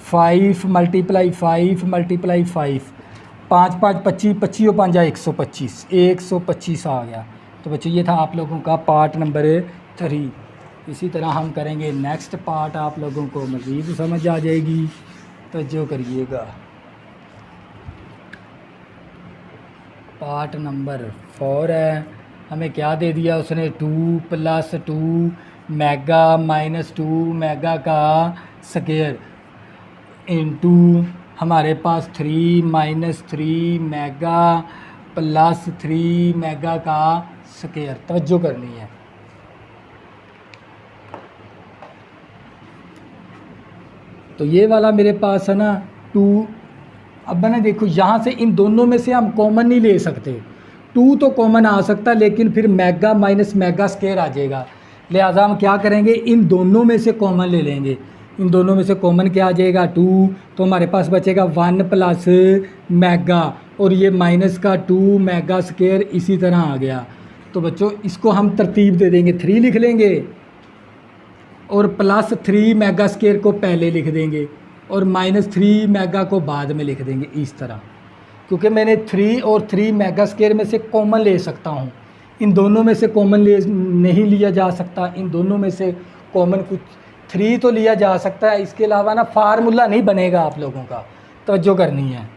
5 × 5 × 5, 5 5 25, 25 और 5 125, 125 आ गया। तो बच्चों ये था आप लोगों का पार्ट नंबर 3। इसी तरह हम करेंगे नेक्स्ट पार्ट, आप लोगों को मज़ीद समझ आ जाएगी, तो जो करिएगा। पार्ट नंबर 4 है, हमें क्या दे दिया उसने, 2 + 2 मेगा -2 मेगा का स्क्वायर इंटू हमारे पास 3 माइनस 3 मेगा प्लस 3 मेगा का स्केयर। तवज्जो करनी है। तो ये वाला मेरे पास है ना 2। अब मैंने देखो यहाँ से इन दोनों में से हम कॉमन नहीं ले सकते। 2 तो कॉमन आ सकता, लेकिन फिर मेगा माइनस मेगा स्केयर आ जाएगा। लिहाजा हम क्या करेंगे, इन दोनों में से कॉमन ले लेंगे। इन दोनों में से कॉमन क्या आ जाएगा 2, तो हमारे पास बचेगा 1 प्लस मेगा, और ये माइनस का 2 मेगा स्केयर इसी तरह आ गया। तो बच्चों इसको हम तरतीब दे देंगे, 3 लिख लेंगे और प्लस 3 मेगा स्केयर को पहले लिख देंगे और माइनस 3 मेगा को बाद में लिख देंगे इस तरह, क्योंकि मैंने 3 और 3 मेगा स्केयर में से कॉमन ले सकता हूँ। इन दोनों में से कॉमन ले नहीं लिया जा सकता। इन दोनों में से कॉमन कुछ 3 तो लिया जा सकता है, इसके अलावा ना फार्मूला नहीं बनेगा आप लोगों का। तवज्जो करनी है,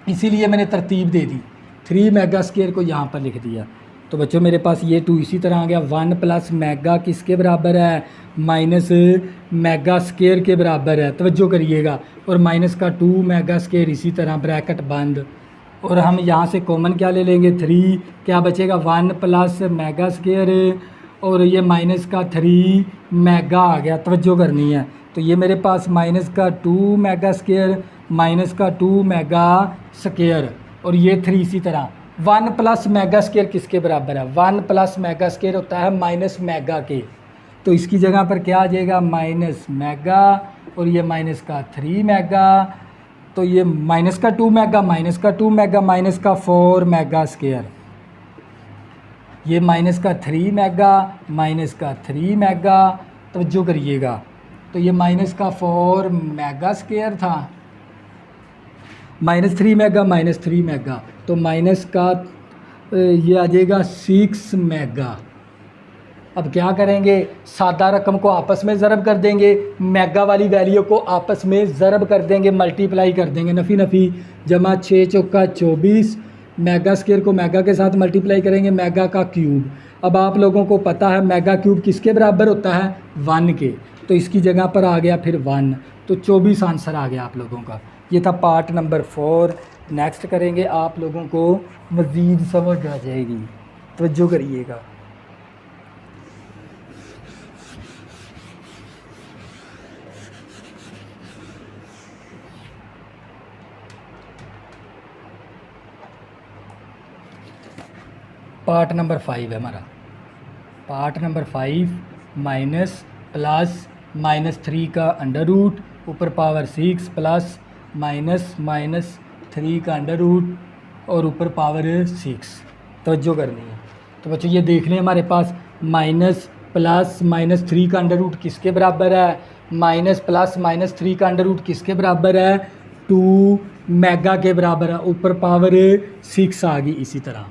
इसीलिए मैंने तरतीब दे दी, 3 मेगा स्केयर को यहाँ पर लिख दिया। तो बच्चों मेरे पास ये 2 इसी तरह आ गया। 1 प्लस मेगा किसके बराबर है, माइनस मेगा स्केयर के बराबर है। तवज्जो करिएगा, और माइनस का 2 मेगा स्केयर इसी तरह ब्रैकेट बंद। और हम यहाँ से कॉमन क्या ले लेंगे, 3, क्या बचेगा 1 प्लस मेगा स्केयर, और ये माइनस का 3 मेगा आ गया। तवज्जो करनी है। तो ये मेरे पास माइनस का 2 मेगा स्केयर, माइनस का 2 मेगा स्केयर, और ये 3 इसी तरह। 1 प्लस मेगा स्केयर किसके बराबर है, 1 प्लस मेगा स्केयर होता है माइनस मेगा के। तो इसकी जगह पर क्या आ जाएगा, माइनस मेगा, और ये माइनस का 3 मेगा। तो ये माइनस का 2 मेगा, माइनस का 2 मेगा, माइनस का 4 मेगा स्केयर। ये माइनस का 3 मेगा, माइनस का 3 मेगा। तवज्जो करिएगा, तो ये माइनस का 4 मेगा स्केयर था, माइनस 3 मेगा, माइनस 3 मेगा। तो माइनस का ये आ जाएगा 6 मेगा। अब क्या करेंगे, सादा रकम को आपस में ज़रब कर देंगे, मेगा वाली वैल्यू को आपस में ज़रब कर देंगे, मल्टीप्लाई कर देंगे। नफ़ी नफ़ी जमा 6 चौका 24, मेगा स्केयर को मेगा के साथ मल्टीप्लाई करेंगे, मेगा का क्यूब। अब आप लोगों को पता है मेगा क्यूब किसके बराबर होता है, 1 के। तो इसकी जगह पर आ गया फिर 1, तो 24 आंसर आ गया आप लोगों का। ये था पार्ट नंबर 4। नेक्स्ट करेंगे, आप लोगों को मज़ीद समझ आ जाएगी। तवज्जो करिएगा। पार्ट नंबर 5 है हमारा। Part number 5, minus plus minus 3 का अंडर रूट ऊपर पावर 6 प्लस माइनस माइनस 3 का अंडर रूट और ऊपर पावर 6। तवज्जो करनी है। तो बच्चों ये देख लें, हमारे पास माइनस प्लस माइनस 3 का अंडर रूट किसके बराबर है, माइनस प्लस माइनस 3 का अंडर रूट किसके बराबर है, 2 मेगा के बराबर है। ऊपर पावर 6 आ गई इसी तरह।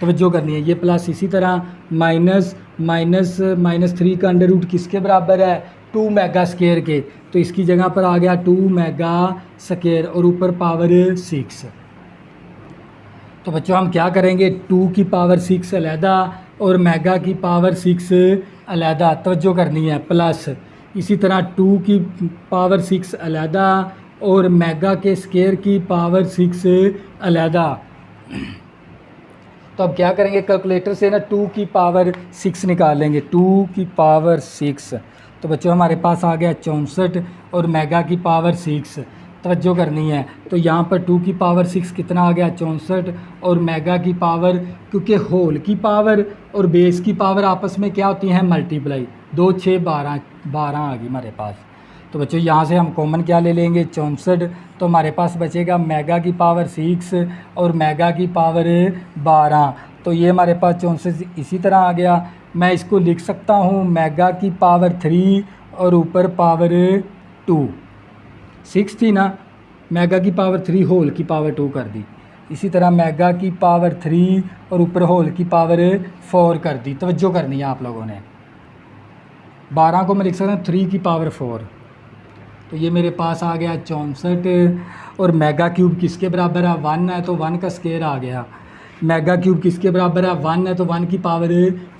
तवज्जो करनी है। ये प्लस इसी तरह माइनस माइनस माइनस 3 का अंडर रूट किसके बराबर है, 2 मेगा स्केयर के। तो इसकी जगह पर आ गया 2 मेगा स्केयर और ऊपर पावर 6। तो बच्चों हम क्या करेंगे, 2 की पावर 6 अलहदा और मेगा की पावर 6 अलहदा। तवज्जो करनी है। प्लस इसी तरह 2 की पावर 6 अलहदा और मेगा के स्केयर की पावर 6 अलहदा। तो अब क्या करेंगे, कैलकुलेटर से ना 2 की पावर 6 निकाल लेंगे। 2 की पावर 6, तो बच्चों हमारे पास आ गया 64 और मेगा की पावर 6। तवज्जो करनी है। तो यहाँ पर 2 की पावर 6 कितना आ गया, 64, और मेगा की पावर, क्योंकि होल की पावर और बेस की पावर आपस में क्या होती हैं, मल्टीप्लाई। 2 6 12 12 आ गई हमारे पास। तो बच्चों यहाँ से हम कॉमन क्या ले लेंगे, 64। तो हमारे पास बचेगा मेगा की पावर 6 और मेगा की पावर 12। तो ये हमारे पास 64 इसी तरह आ गया। मैं इसको लिख सकता हूँ मेगा की पावर 3 और ऊपर पावर 2। 6 थी ना, मेगा की पावर 3 होल की पावर 2 कर दी। इसी तरह मेगा की पावर 3 और ऊपर होल की पावर 4 कर दी। तवज्जो करनी है आप लोगों ने। 12 को मैं लिख सकता हूँ 3 की पावर 4। तो ये मेरे पास आ गया 64 और मेगा क्यूब किसके बराबर है, 1 है, तो 1 का स्केयर आ गया। मेगा क्यूब किसके बराबर है, 1 है, तो 1 की पावर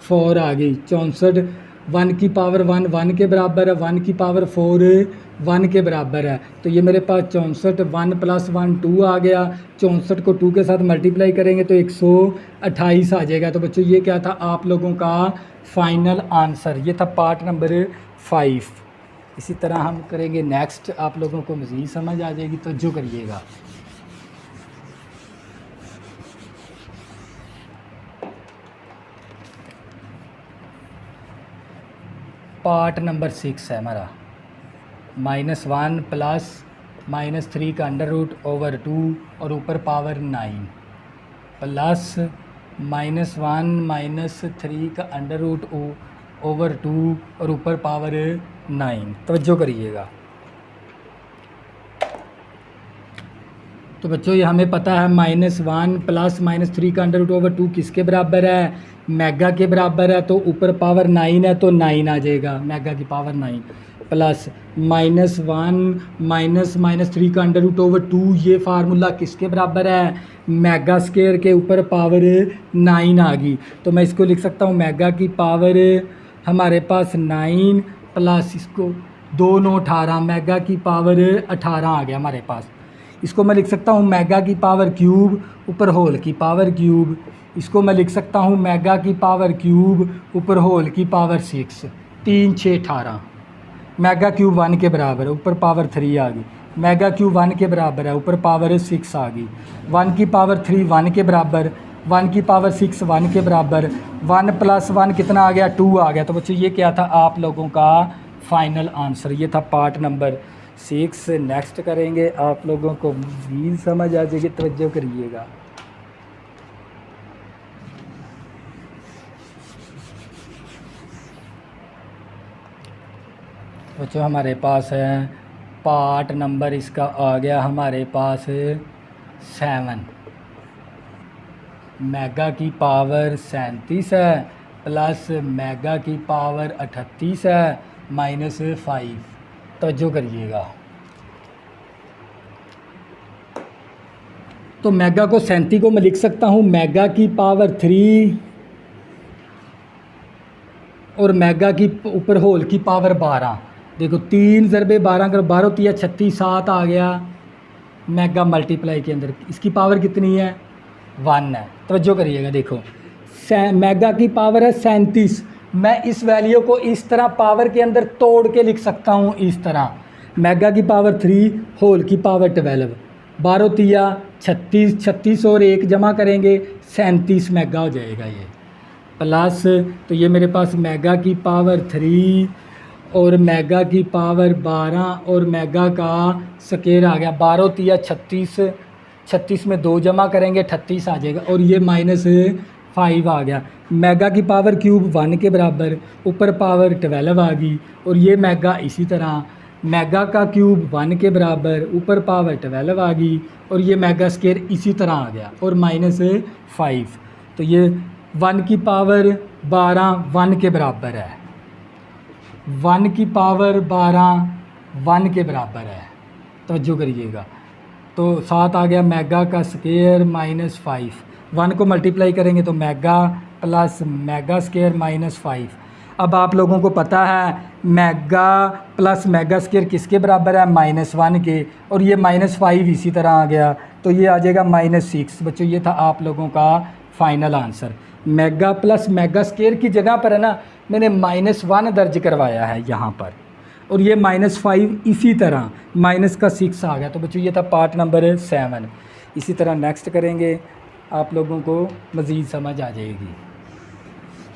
4 आ गई। 64 1 की पावर 1 1 के बराबर है, 1 की पावर 4 1 के बराबर है। तो ये मेरे पास 64 1 + 1 2 आ गया। 64 को 2 के साथ मल्टीप्लाई करेंगे तो 128 आ जाएगा। तो बच्चों ये क्या था आप लोगों का फाइनल आंसर, ये था पार्ट नंबर 5। इसी तरह हम करेंगे नेक्स्ट, आप लोगों को मज़ीद समझ आ जाएगी, तो जो करिएगा। पार्ट नंबर 6 है हमारा, -1 प्लस -3 का √/2 और ऊपर पावर 9 प्लस -1 -3 का √/2 और ऊपर पावर 9। तवज्जो करिएगा। तो बच्चों ये हमें पता है -1 प्लस -3 का √/2 किसके बराबर है, मेगा के बराबर है। तो ऊपर पावर 9 है तो 9 आ जाएगा, मेगा की पावर 9 प्लस -1 -3 का √/2 ये फार्मूला किसके बराबर है, मेगा स्क्वायर के ऊपर पावर 9 आ गई। तो मैं इसको लिख सकता हूँ मेगा की पावर हमारे पास 9 प्लस इसको 2 9 18, मेगा की पावर 18 आ गया हमारे पास। इसको मैं लिख सकता हूँ मेगा की पावर क्यूब ऊपर होल की पावर क्यूब। इसको मैं लिख सकता हूँ मेगा की पावर क्यूब ऊपर होल की पावर 6, 3 6 18। मेगा क्यूब 1 के बराबर है, ऊपर पावर 3 आ गई। मेगा क्यूब 1 के बराबर है, ऊपर पावर 6 आ गई। 1 की पावर 3 1 के बराबर, 1 की पावर 6 1 के बराबर। 1 + 1 कितना आ गया, 2 आ गया। तो बच्चों ये क्या था आप लोगों का फाइनल आंसर, ये था पार्ट नंबर 6। नेक्स्ट करेंगे, आप लोगों को मज़ीद समझ आ जाएगी, तवज्जो करिएगा। बच्चों हमारे पास है पार्ट नंबर इसका आ गया हमारे पास 7। मेगा की पावर 37 है प्लस मेगा की पावर 38 है -5। तवज्जो करिएगा। तो मेगा को 37 को मैं लिख सकता हूँ मेगा की पावर 3 और मेगा की ऊपर होल की पावर 12। देखो 3 × 12 कर 12 3 36 7 आ गया मेगा मल्टीप्लाई के अंदर। इसकी पावर कितनी है, 1 है। तवज्जो करिएगा। देखो मेगा की पावर है 37, मैं इस वैल्यू को इस तरह पावर के अंदर तोड़ के लिख सकता हूँ इस तरह। मेगा की पावर 3 होल की पावर 12, 12 3 36, 36 और 1 जमा करेंगे 37 मेगा हो जाएगा ये। प्लस तो ये मेरे पास मेगा की पावर 3 और मेगा की पावर 12 और मेगा का स्क्वायर आ गया 12 3 36, 36 में 2 जमा करेंगे 38 आ जाएगा। और ये -5 आ गया। मेगा की पावर क्यूब 1 के बराबर, ऊपर पावर 12 आ गई। और ये मेगा इसी तरह मेगा का क्यूब 1 के बराबर, ऊपर पावर 12 आ गई। और ये मेगा स्क्वायर इसी तरह आ गया और -5। तो ये 1 की पावर 12 1 के बराबर है, 1 की पावर 12 1 के बराबर है। तवज्जो करिएगा। तो 7 आ गया मेगा का स्क्वायर -5। 1 को मल्टीप्लाई करेंगे तो मेगा प्लस मेगा स्क्वायर -5। अब आप लोगों को पता है मेगा प्लस मेगा स्क्वायर किसके बराबर है, -1 के। और ये -5 इसी तरह आ गया तो ये आ जाएगा -6। बच्चों ये था आप लोगों का final answer. Mega plus mega square की जगह पर है ना मैंने -1 दर्ज करवाया है यहाँ पर, और ये -5 इसी तरह -6 आ गया। तो बच्चों ये था पार्ट नंबर 7। इसी तरह नेक्स्ट करेंगे, आप लोगों को मज़ीद समझ आ जाएगी।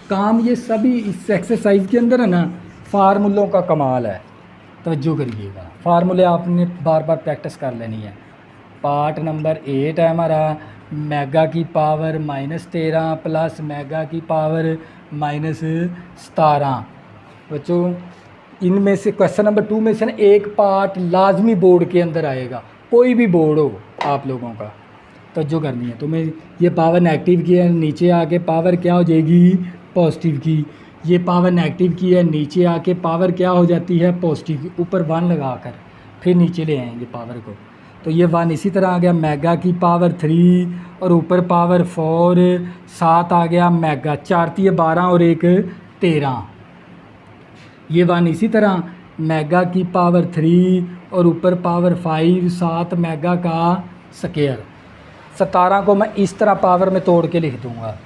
काम ये सभी इस एक्सरसाइज के अंदर है ना फार्मूलों का कमाल है। तवज्जो करिएगा, फार्मूले आपने बार बार प्रैक्टिस कर लेनी है। पार्ट नंबर 8 है हमारा मेगा की पावर -13 प्लस मेगा की पावर -17। बच्चों इनमें से क्वेश्चन नंबर 2 में से ना एक पार्ट लाजमी बोर्ड के अंदर आएगा, कोई भी बोर्ड हो आप लोगों का। तवज्जो करनी है। तो मैं ये पावर नेगेटिव की है, नीचे आके पावर क्या हो जाएगी, पॉजिटिव की। ये पावर नेगेटिव की है, नीचे आके पावर क्या हो जाती है, पॉजिटिव की। ऊपर 1 लगाकर फिर नीचे ले आएंगे पावर को। तो ये 1 इसी तरह आ गया मेगा की पावर 3 और ऊपर पावर 4, 7 आ गया मेगा। 4 3 12 और 1 13। ये 1 इसी तरह मेगा की पावर 3 और ऊपर पावर 5 7 मेगा का स्केयर। 17 को मैं इस तरह पावर में तोड़ के लिख दूँगा,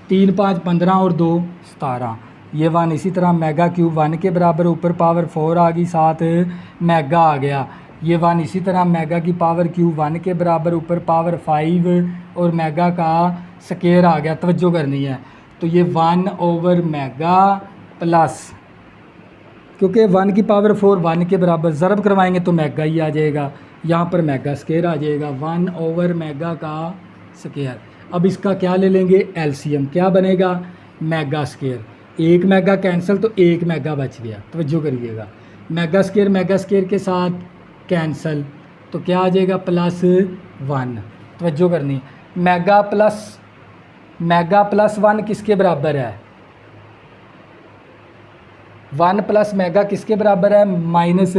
3 5 15 और 2 17। ये 1 इसी तरह मेगा क्यूब 1 के बराबर, ऊपर पावर 4 आ गई, 7 मेगा आ गया। ये 1 इसी तरह मेगा की पावर क्यूब 1 के बराबर, ऊपर पावर 5 और मेगा का स्केयर आ गया। तवज्जो करनी है। तो ये 1 ओवर मेगा प्लस, क्योंकि 1 की पावर 4 1 के बराबर, ज़रब करवाएंगे तो मेगा ही आ जाएगा, यहाँ पर मेगा स्केयर आ जाएगा, 1 ओवर मेगा का स्केयर। अब इसका क्या ले लेंगे एलसीएम, क्या बनेगा मेगा स्केयर। 1 मेगा कैंसिल तो 1 मेगा बच गया। तवज्जो करिएगा, मेगा स्केयर के साथ कैंसिल तो क्या आ जाएगा +1। तवज्जो करनी, मेगा प्लस 1 किसके बराबर है, 1 प्लस मेगा किसके बराबर है माइनस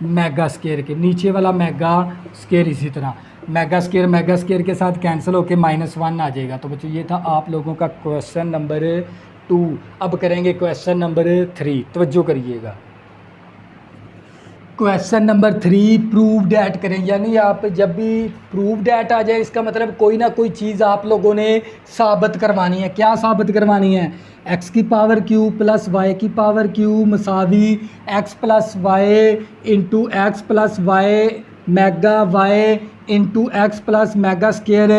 मेगा स्केयर के, नीचे वाला मेगा स्केयर इसी तरह मेगा स्केयर के साथ कैंसिल होके -1 आ जाएगा। तो बच्चों ये था आप लोगों का क्वेश्चन नंबर 2। अब करेंगे क्वेश्चन नंबर 3। तवज्जो करिएगा, क्वेश्चन नंबर 3 प्रूव डैट करें। यानी आप जब भी प्रूव डैट आ जाए इसका मतलब कोई ना कोई चीज़ आप लोगों ने साबित करवानी है। क्या साबित करवानी है, x की पावर क्यूब प्लस y की पावर क्यूब मसावी x plus Y into x plus y omega y into x plus omega square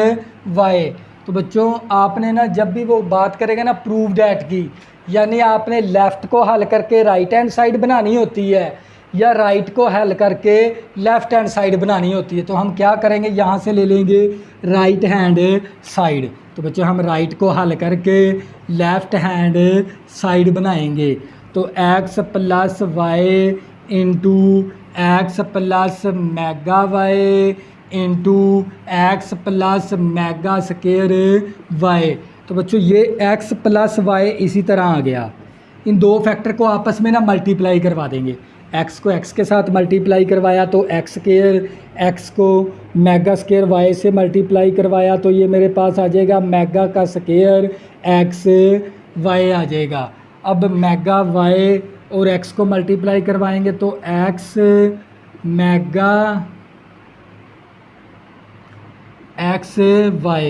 y। तो बच्चों आपने ना जब भी वो बात करेगा ना प्रूव डैट की, यानी आपने लेफ़्ट को हल करके राइट हैंड साइड बनानी होती है या राइट को हल करके लेफ़्ट हैंड साइड बनानी होती है। तो हम क्या करेंगे, यहाँ से ले लेंगे राइट हैंड साइड। तो बच्चों हम राइट को हल करके लेफ़्ट हैंड साइड बनाएंगे। तो x plus Y into x plus omega Y into x plus omega square Y. तो बच्चों ये x प्लस वाई इसी तरह आ गया। इन दो फैक्टर को आपस में ना मल्टीप्लाई करवा देंगे। x को x के साथ मल्टीप्लाई करवाया तो x स्केयर, x को मेगा स्केयर y से मल्टीप्लाई करवाया तो ये मेरे पास आ जाएगा मेगा का स्केयर x y आ जाएगा। अब मेगा y और x को मल्टीप्लाई करवाएंगे तो x mega x y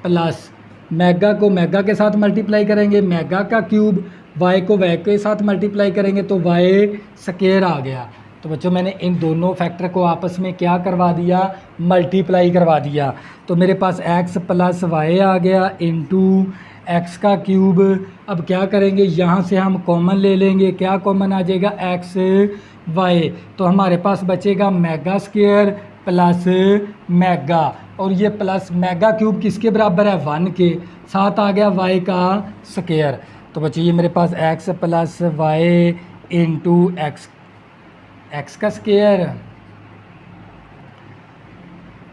plus mega को मेगा के साथ मल्टीप्लाई करेंगे मेगा का क्यूब, y को y के साथ मल्टीप्लाई करेंगे तो y स्केयर आ गया। तो बच्चों मैंने इन दोनों फैक्टर को आपस में क्या करवा दिया, मल्टीप्लाई करवा दिया। तो मेरे पास x प्लस वाई आ गया इंटू एक्स का क्यूब। अब क्या करेंगे, यहाँ से हम कॉमन ले लेंगे, क्या कॉमन आ जाएगा x y। तो हमारे पास बचेगा मेगा स्केयर प्लस मेगा, और ये प्लस मेगा क्यूब किसके बराबर है 1 के, साथ आ गया y का स्केयर। तो बच्चों ये मेरे पास x plus Y into X का स्केयर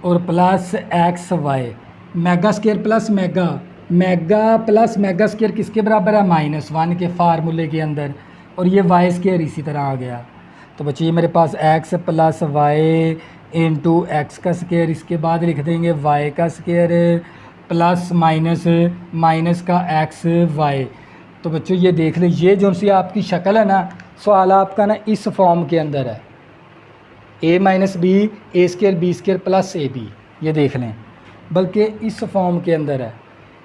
और plus X Y, omega square plus omega plus omega square किसके बराबर है -1 के फार्मूले के अंदर, और ये वाई स्केयर इसी तरह आ गया। तो बच्चों ये मेरे पास x plus Y into X का स्केयर, इसके बाद लिख देंगे y का स्केयर प्लस माइनस का एक्स वाई। तो बच्चों ये देख लें, ये जो सी आपकी शक्ल है ना, सवाल आपका ना इस फॉर्म के अंदर है, a minus B A square B square plus A B, ये देख लें, बल्कि इस फॉर्म के अंदर है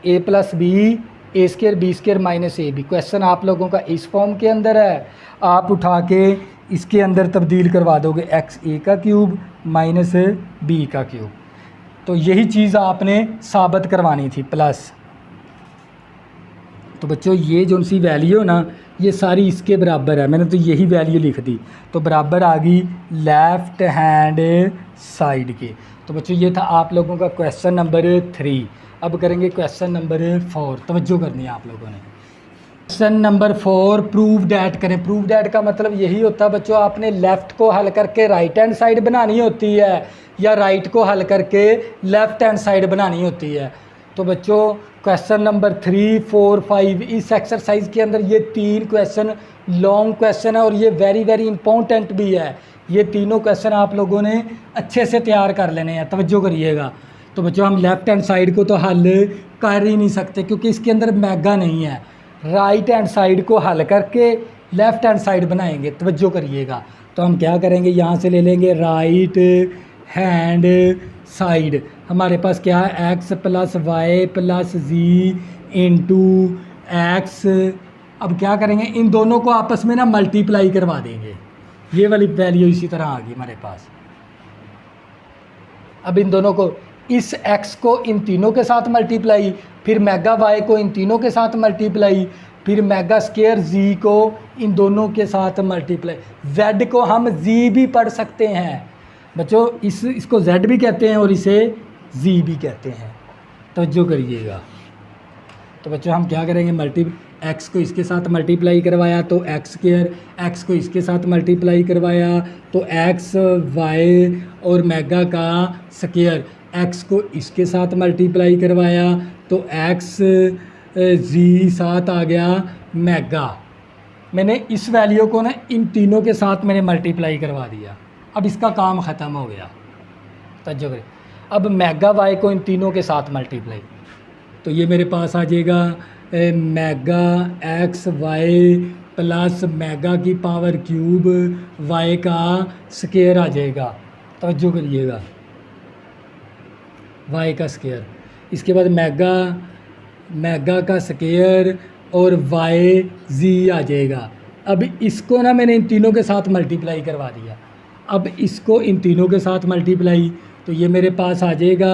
a plus B A square B square minus A B. Question आप लोगों का इस फॉर्म के अंदर है, आप उठा के इसके अंदर तब्दील करवा दोगे एक्स ए का क्यूब माइनस बी का क्यूब। तो यही चीज़ आपने साबित करवानी थी प्लस। तो बच्चों ये जो सी वैल्यू ना, ये सारी इसके बराबर है, मैंने तो यही वैल्यू लिख दी, तो बराबर आ गई लेफ़्ट हैंड साइड के। तो बच्चों ये था आप लोगों का क्वेश्चन नंबर 3। अब करेंगे क्वेश्चन नंबर 4। तवज्जो करनी है आप लोगों ने। क्वेश्चन नंबर 4 प्रूव डैट करें। प्रूव डैट का मतलब यही होता है बच्चों, आपने लेफ़्ट को हल करके राइट हैंड साइड बनानी होती है या राइट को हल करके लेफ़्ट हैंड साइड बनानी होती है। तो बच्चों क्वेश्चन नंबर 3, 4, 5 इस एक्सरसाइज के अंदर ये 3 क्वेश्चन लॉन्ग क्वेश्चन है और ये वेरी वेरी इंपॉर्टेंट भी है। ये तीनों क्वेश्चन आप लोगों ने अच्छे से तैयार कर लेने हैं, तवज्जो करिएगा। तो बच्चों हम लेफ़्ट हैंड साइड को तो हल कर ही नहीं सकते क्योंकि इसके अंदर मेगा नहीं है। राइट हैंड साइड को हल करके लेफ़्ट हैंड साइड बनाएंगे, तवज्जो करिएगा। तो हम क्या करेंगे, यहाँ से ले लेंगे राइट हैंड साइड। हमारे पास क्या है, x plus Y plus G into x. अब क्या करेंगे, इन दोनों को आपस में ना मल्टीप्लाई करवा देंगे। ये वाली वैल्यू इसी तरह आ गई हमारे पास। अब इन दोनों को, इस x को इन तीनों के साथ मल्टीप्लाई, फिर मेगा y को इन तीनों के साथ मल्टीप्लाई, फिर मेगा स्केयर z को इन दोनों के साथ मल्टीप्लाई। z को हम z भी पढ़ सकते हैं बच्चों, इसको z भी कहते हैं और इसे z भी कहते हैं, तवज्जो करिएगा। तो बच्चों हम क्या करेंगे, x को इसके साथ मल्टीप्लाई करवाया तो x स्क्वायर, x को इसके साथ मल्टीप्लाई करवाया तो x y और मेगा का स्क्वायर, x को इसके साथ मल्टीप्लाई करवाया तो x z साथ आ गया मेगा। मैंने इस वैल्यू को ना इन तीनों के साथ मैंने मल्टीप्लाई करवा दिया। अब इसका काम ख़त्म हो गया, तवज्जो करें। अब मेगा y को इन तीनों के साथ मल्टीप्लाई, तो ये मेरे पास आ जाएगा mega X Y plus mega की पावर क्यूब वाई का स्क्वायर आ जाएगा, तवज्जो करिएगा, वाई का स्क्वायर। इसके बाद मेगा का स्क्वायर और वाई जी आ जाएगा। अब इसको ना मैंने इन तीनों के साथ मल्टीप्लाई करवा दिया। अब इसको इन तीनों के साथ मल्टीप्लाई, तो ये मेरे पास आ जाएगा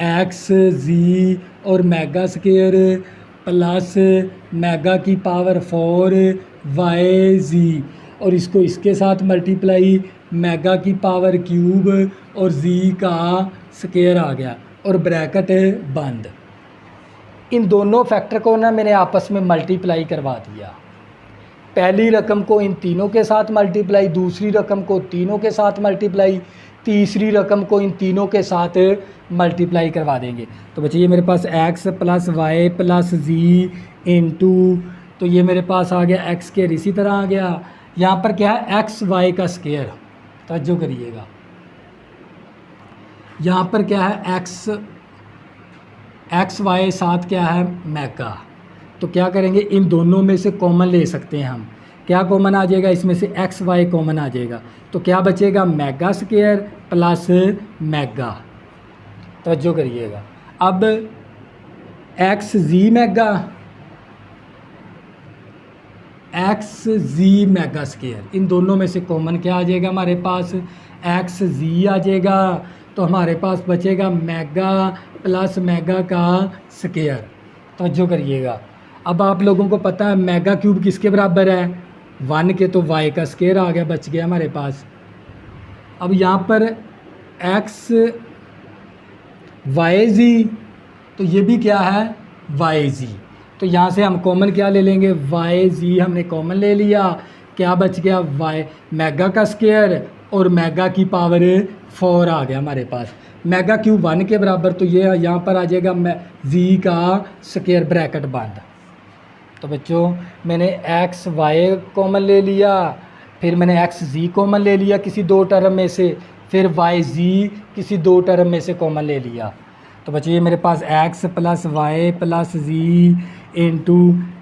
एक्स जी और मेगा स्क्वायर प्लस मेगा की पावर 4 वाई जी, और इसको इसके साथ मल्टीप्लाई, मेगा की पावर क्यूब और जी का स्क्वायर आ गया और ब्रैकेट बंद। इन दोनों फैक्टर को ना मैंने आपस में मल्टीप्लाई करवा दिया। पहली रकम को इन तीनों के साथ मल्टीप्लाई, दूसरी रकम को तीनों के साथ मल्टीप्लाई, तीसरी रकम को इन तीनों के साथ मल्टीप्लाई करवा देंगे। तो बच्चे ये मेरे पास x plus Y plus G into, तो ये मेरे पास आ गया एक्स स्क्वायर, इसी तरह आ गया। यहाँ पर क्या है, एक्स वाई का स्क्वायर, तवज्जो करिएगा। यहाँ पर क्या है, एक्स वाई साथ क्या है मेगा। तो क्या करेंगे, इन दोनों में से कॉमन ले सकते हैं हम। क्या कॉमन आ जाएगा, इसमें से एक्स वाई कॉमन आ जाएगा, तो क्या बचेगा, मेगा स्क्वायर प्लस मेगा, तवज्जो करिएगा। अब एक्स जी मेगा, एक्स जी मेगा स्क्वायर, इन दोनों में से कॉमन क्या आ जाएगा हमारे पास, एक्स जी आ जाएगा। तो हमारे पास बचेगा मेगा प्लस मेगा का स्क्वायर, तवज्जो करिएगा। अब आप लोगों को पता है मेगा क्यूब किसके बराबर है, 1 के, तो y का स्क्वायर आ गया, बच गया हमारे पास। अब यहाँ पर एक्स वाई जी, तो ये भी क्या है वाई जी, तो यहाँ से हम कॉमन क्या ले लेंगे, वाई जी हमने कॉमन ले लिया। क्या बच गया, वाई मेगा का स्क्वायर और मेगा की पावर 4 आ गया हमारे पास। मेगा क्यूब 1 के बराबर, तो ये यहाँ पर आ जाएगा जी का स्क्वायर, ब्रैकेट बंद। तो बच्चों मैंने एक्स वाई कॉमन ले लिया, फिर मैंने एक्स जी कॉमन ले लिया किसी दो टर्म में से, फिर वाई जी किसी दो टर्म में से कॉमन ले लिया। तो बच्चों ये मेरे पास X plus Y plus G into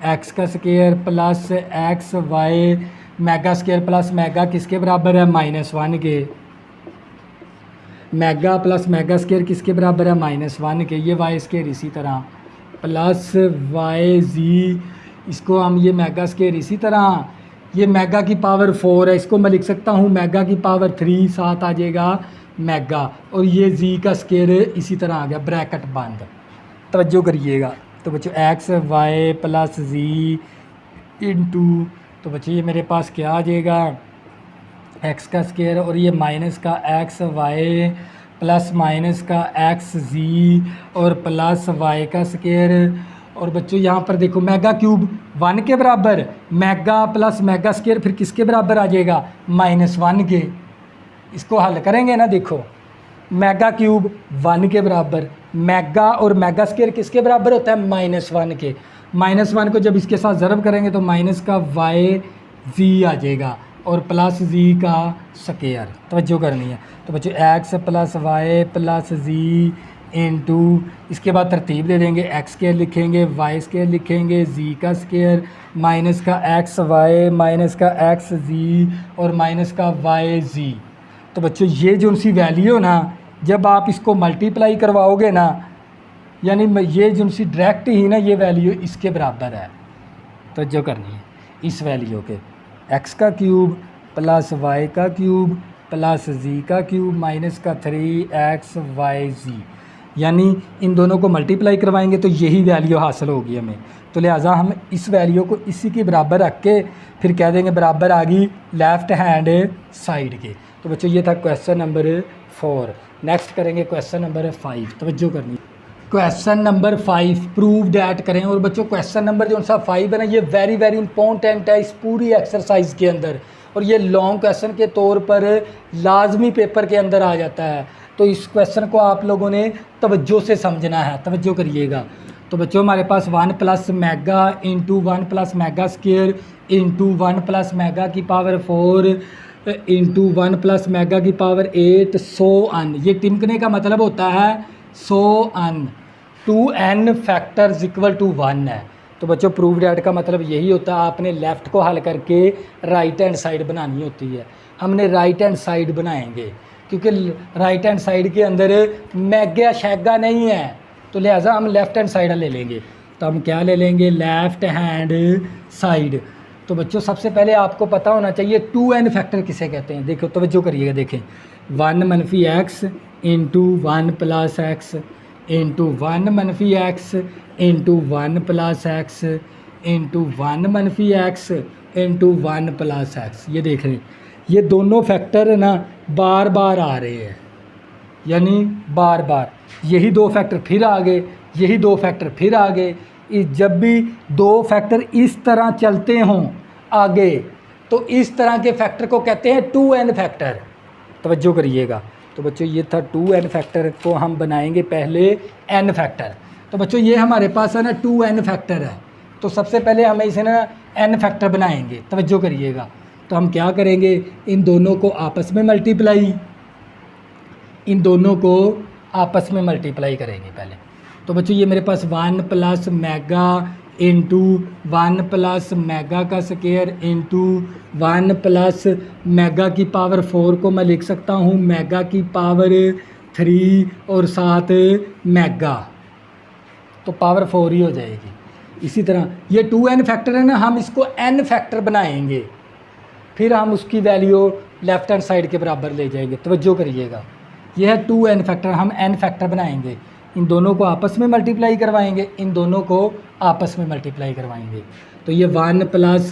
X का square plus X Y mega square plus mega किसके बराबर है, -1 के। मेगा प्लस मेगा स्क्वायर किसके बराबर है, -1 के। ये वाई स्क्वायर इसी तरह प्लस वाई जी, इसको हम ये मेगा स्क्वायर इसी तरह, ये मेगा की पावर 4 है, इसको मैं लिख सकता हूँ मेगा की पावर 3 साथ आ जाएगा मेगा, और ये जी का स्क्वायर इसी तरह आ गया, ब्रैकेट बंद, तवज्जो करिएगा। तो बच्चों x Y plus G into, तो बच्चों ये मेरे पास क्या आ जाएगा, एक्स का स्क्वायर और ये माइनस का एक्स वाई प्लस माइनस का एक्स जी और प्लस वाई का स्क्वायर। और बच्चों यहाँ पर देखो मेगा क्यूब 1 के बराबर, मेगा प्लस मेगा स्क्वायर फिर किसके बराबर आ जाएगा, -1 के। इसको हल करेंगे ना, देखो मेगा क्यूब 1 के बराबर, मेगा और मेगा स्क्वायर किसके बराबर होता है, -1 के। -1 को जब इसके साथ ज़रब करेंगे तो माइनस का वाई जी आ जाएगा और प्लस जी का स्क्वायर, तवज्जो करनी है। तो बच्चों x plus Y plus G into, इसके बाद तरतीब दे देंगे, एक्स स्केयर लिखेंगे, वाई स्केयर लिखेंगे, जी का स्केयर, माइनस का एक्स वाई, माइनस का एक्स जी और माइनस का वाई जी। तो बच्चों ये जो उनकी वैल्यू ना, जब आप इसको मल्टीप्लाई करवाओगे ना, यानी ये जो उनकी डायरेक्ट ही ना ये वैल्यू इसके बराबर है। तो जो करनी है इस वैल्यू के एक्स का क्यूब प्लस वाई का क्यूब प्लस जी का क्यूब माइनस का 3xyz, यानी इन दोनों को मल्टीप्लाई करवाएंगे तो यही वैल्यू हासिल होगी हमें। तो लिहाजा हम इस वैल्यू को इसी के बराबर रख के फिर कह देंगे बराबर आ गई लेफ़्ट हैंड साइड के। तो बच्चों ये था क्वेश्चन नंबर 4। नेक्स्ट करेंगे क्वेश्चन नंबर 5। तवज्जो करनी, क्वेश्चन नंबर 5 प्रूव डैट करें। और बच्चों क्वेश्चन नंबर जो सा 5 है ना, ये वेरी वेरी इंपॉर्टेंट है इस पूरी एक्सरसाइज के अंदर, और ये लॉन्ग क्वेश्चन के तौर पर लाजमी पेपर के अंदर आ जाता है। तो इस क्वेश्चन को आप लोगों ने तवज्जो से समझना है, तवज्जो करिएगा। तो बच्चों हमारे पास 1 plus mega into 1 plus mega square into 1 plus mega की पावर 4 इंटू 1 प्लस मेगा की पावर 8 सो अन। ये टिमकने का मतलब होता है सो अन, 2n फैक्टर्स इक्वल टू 1 है। तो बच्चों प्रूव डैट का मतलब यही होता है, आपने लेफ़्ट को हल करके राइट हैंड साइड बनानी होती है। हमने राइट हैंड साइड बनाएंगे क्योंकि राइट हैंड साइड के अंदर मैगा शैगा नहीं है, तो लिहाजा हम लेफ़्ट हैंड साइड ले लेंगे। तो हम क्या ले लेंगे, लेफ़्ट हैंड साइड। तो बच्चों सबसे पहले आपको पता होना चाहिए 2n फैक्टर किसे कहते हैं। देखो तवज्जो करिएगा, देखें 1 मनफी x into 1 plus x into 1 मनफी x into 1 plus x into 1 मनफी एक्स इंटू 1 प्लस एक्स। ये देख रहे हैं, ये दोनों फैक्टर ना बार बार आ रहे हैं, यानी बार बार यही दो फैक्टर फिर आ गए, यही दो फैक्टर फिर आ गए। जब भी दो फैक्टर इस तरह चलते हों आगे, तो इस तरह के फैक्टर को कहते हैं 2n फैक्टर। तवज्जो करिएगा। तो बच्चों ये था 2n फैक्टर को हम बनाएंगे पहले n फैक्टर। तो बच्चों ये हमारे पास है ना 2n फैक्टर है, तो सबसे पहले हमें इसे ना n फैक्टर बनाएंगे। तवज्जो करिएगा। तो हम क्या करेंगे, इन दोनों को आपस में मल्टीप्लाई, इन दोनों को आपस में मल्टीप्लाई करेंगे पहले। तो बच्चों ये मेरे पास 1 plus mega into 1 plus mega का स्क्वायर इंटू 1 प्लस मेगा की पावर 4 को मैं लिख सकता हूँ मेगा की पावर 3 और साथ मेगा, तो पावर 4 ही हो जाएगी। इसी तरह ये 2n फैक्टर है ना, हम इसको n फैक्टर बनाएंगे, फिर हम उसकी वैल्यू लेफ़्ट हैंड साइड के बराबर ले जाएंगे। तवज्जो करिएगा, यह है 2n फैक्टर, हम n फैक्टर बनाएंगे, इन दोनों को आपस में मल्टीप्लाई करवाएंगे, इन दोनों को आपस में मल्टीप्लाई करवाएंगे। तो ये 1 प्लस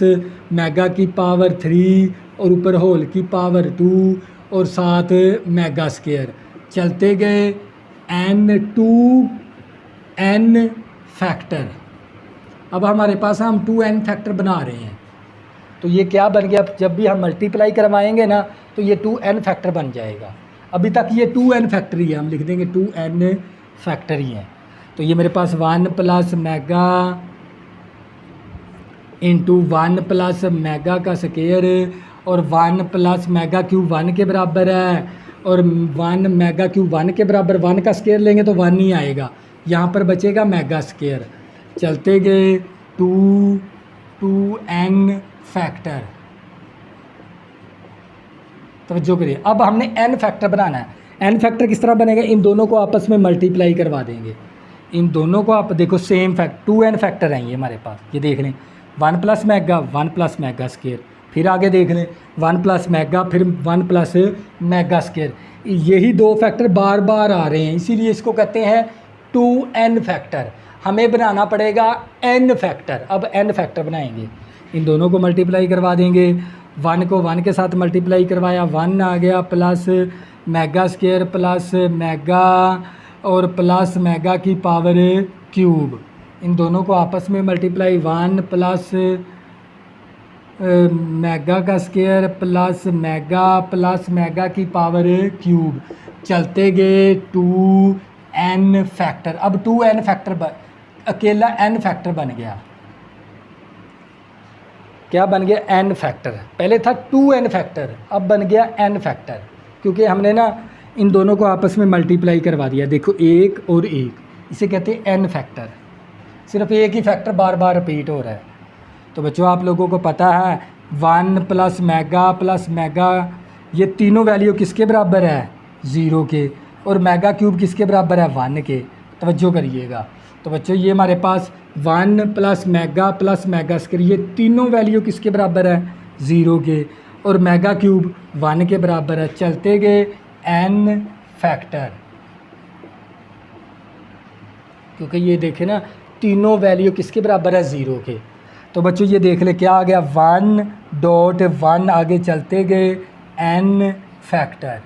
मेगा की पावर 3 और ऊपर होल की पावर 2 और साथ मेगा स्क्वायर, चलते गए n फैक्टर। अब हमारे पास हम 2n फैक्टर बना रहे हैं, तो ये क्या बन गया, जब भी हम मल्टीप्लाई करवाएंगे ना तो ये 2n फैक्टर बन जाएगा। अभी तक ये 2n फैक्टर ही है, हम लिख देंगे 2n फैक्टर ही है। तो ये मेरे पास 1 plus mega into 1 plus mega का स्क्वायर और 1 प्लस मेगा क्यूब 1 के बराबर है, और 1 मेगा क्यूब 1 के बराबर, 1 का स्क्वायर लेंगे तो 1 ही आएगा, यहाँ पर बचेगा मेगा स्क्वायर। चलते गए 2n फैक्टर। तवज्जो करिए, अब हमने n फैक्टर बनाना है। n फैक्टर किस तरह बनेगा, इन दोनों को आपस में मल्टीप्लाई करवा देंगे, इन दोनों को आप देखो सेम फैक्ट 2n फैक्टर हैं ये हमारे पास। ये देख लें 1 plus mega 1 plus mega square, फिर आगे देख लें 1 प्लस मेगा फिर 1 प्लस मेगा स्क्वायर। यही दो फैक्टर बार बार आ रहे हैं, इसीलिए इसको कहते हैं 2n फैक्टर। हमें बनाना पड़ेगा n फैक्टर। अब n फैक्टर बनाएंगे, इन दोनों को मल्टीप्लाई करवा देंगे, 1 को 1 के साथ मल्टीप्लाई करवाया, 1 आ गया plus mega square plus mega और प्लस मेगा की पावर क्यूब, इन दोनों को आपस में मल्टीप्लाई, 1 प्लस मेगा का स्क्वायर प्लस मेगा की पावर क्यूब, चलते गए 2n फैक्टर। अब 2n फैक्टर अकेला n फैक्टर बन गया, क्या बन गया n फैक्टर। पहले था 2n फैक्टर, अब बन गया n फैक्टर, क्योंकि हमने ना इन दोनों को आपस में मल्टीप्लाई करवा दिया। देखो 1 और 1, इसे कहते हैं n फैक्टर। सिर्फ एक ही फैक्टर बार बार रिपीट हो रहा है। तो बच्चों आप लोगों को पता है 1 प्लस मेगा, ये तीनों वैल्यू किसके बराबर है? 0 के। और मेगा क्यूब किसके बराबर है? 1 के। तवज्जो करिएगा। तो बच्चों ये हमारे पास 1 प्लस मेगा स्क्वायर, ये तीनों वैल्यू किसके बराबर है? 0 के। और मेगा क्यूब 1 के बराबर है। चलते गए n फैक्टर, क्योंकि ये देखें ना तीनों वैल्यू किसके बराबर है? 0 के। तो बच्चों ये देख ले क्या आ गया? 1.1 आगे चलते गए n फैक्टर।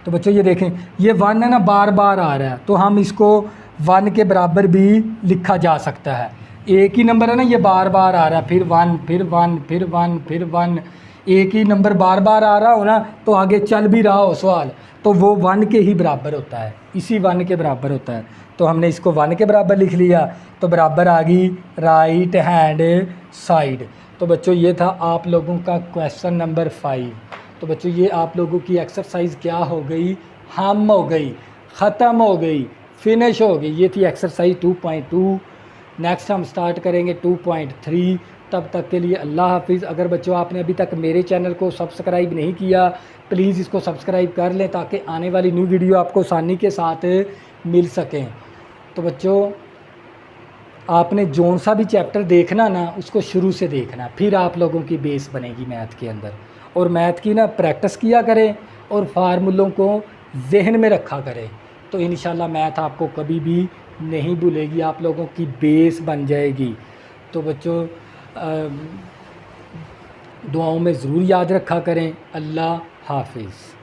तो बच्चों ये देखें ये 1 है ना, बार बार आ रहा है, तो हम इसको 1 के बराबर भी लिखा जा सकता है। एक ही नंबर है ना, ये बार बार आ रहा है, फिर 1 फिर 1 फिर 1 फिर 1, एक ही नंबर बार बार आ रहा हो ना, तो आगे चल भी रहा हो सवाल, तो वो 1 के ही बराबर होता है, इसी 1 के बराबर होता है। तो हमने इसको 1 के बराबर लिख लिया, तो बराबर आ गई राइट हैंड साइड। तो बच्चों ये था आप लोगों का क्वेश्चन नंबर 5। तो बच्चों ये आप लोगों की एक्सरसाइज क्या हो गई? हम हो गई, ख़त्म हो गई, फिनिश हो गई। ये थी एक्सरसाइज 2.2। नेक्स्ट हम स्टार्ट करेंगे 2.3। तब तक के लिए अल्लाह हाफिज़। अगर बच्चों आपने अभी तक मेरे चैनल को सब्सक्राइब नहीं किया, प्लीज़ इसको सब्सक्राइब कर लें ताकि आने वाली न्यू वीडियो आपको आसानी के साथ मिल सकें। तो बच्चों आपने जौन सा भी चैप्टर देखना ना, उसको शुरू से देखना, फिर आप लोगों की बेस बनेगी मैथ के अंदर। और मैथ की ना प्रैक्टिस किया करें और फार्मूलों को जहन में रखा करें, तो इंशाल्लाह मैथ आपको कभी भी नहीं भूलेगी, आप लोगों की बेस बन जाएगी। तो बच्चों दुआओं में ज़रूर याद रखा करें। अल्लाह हाफिज़।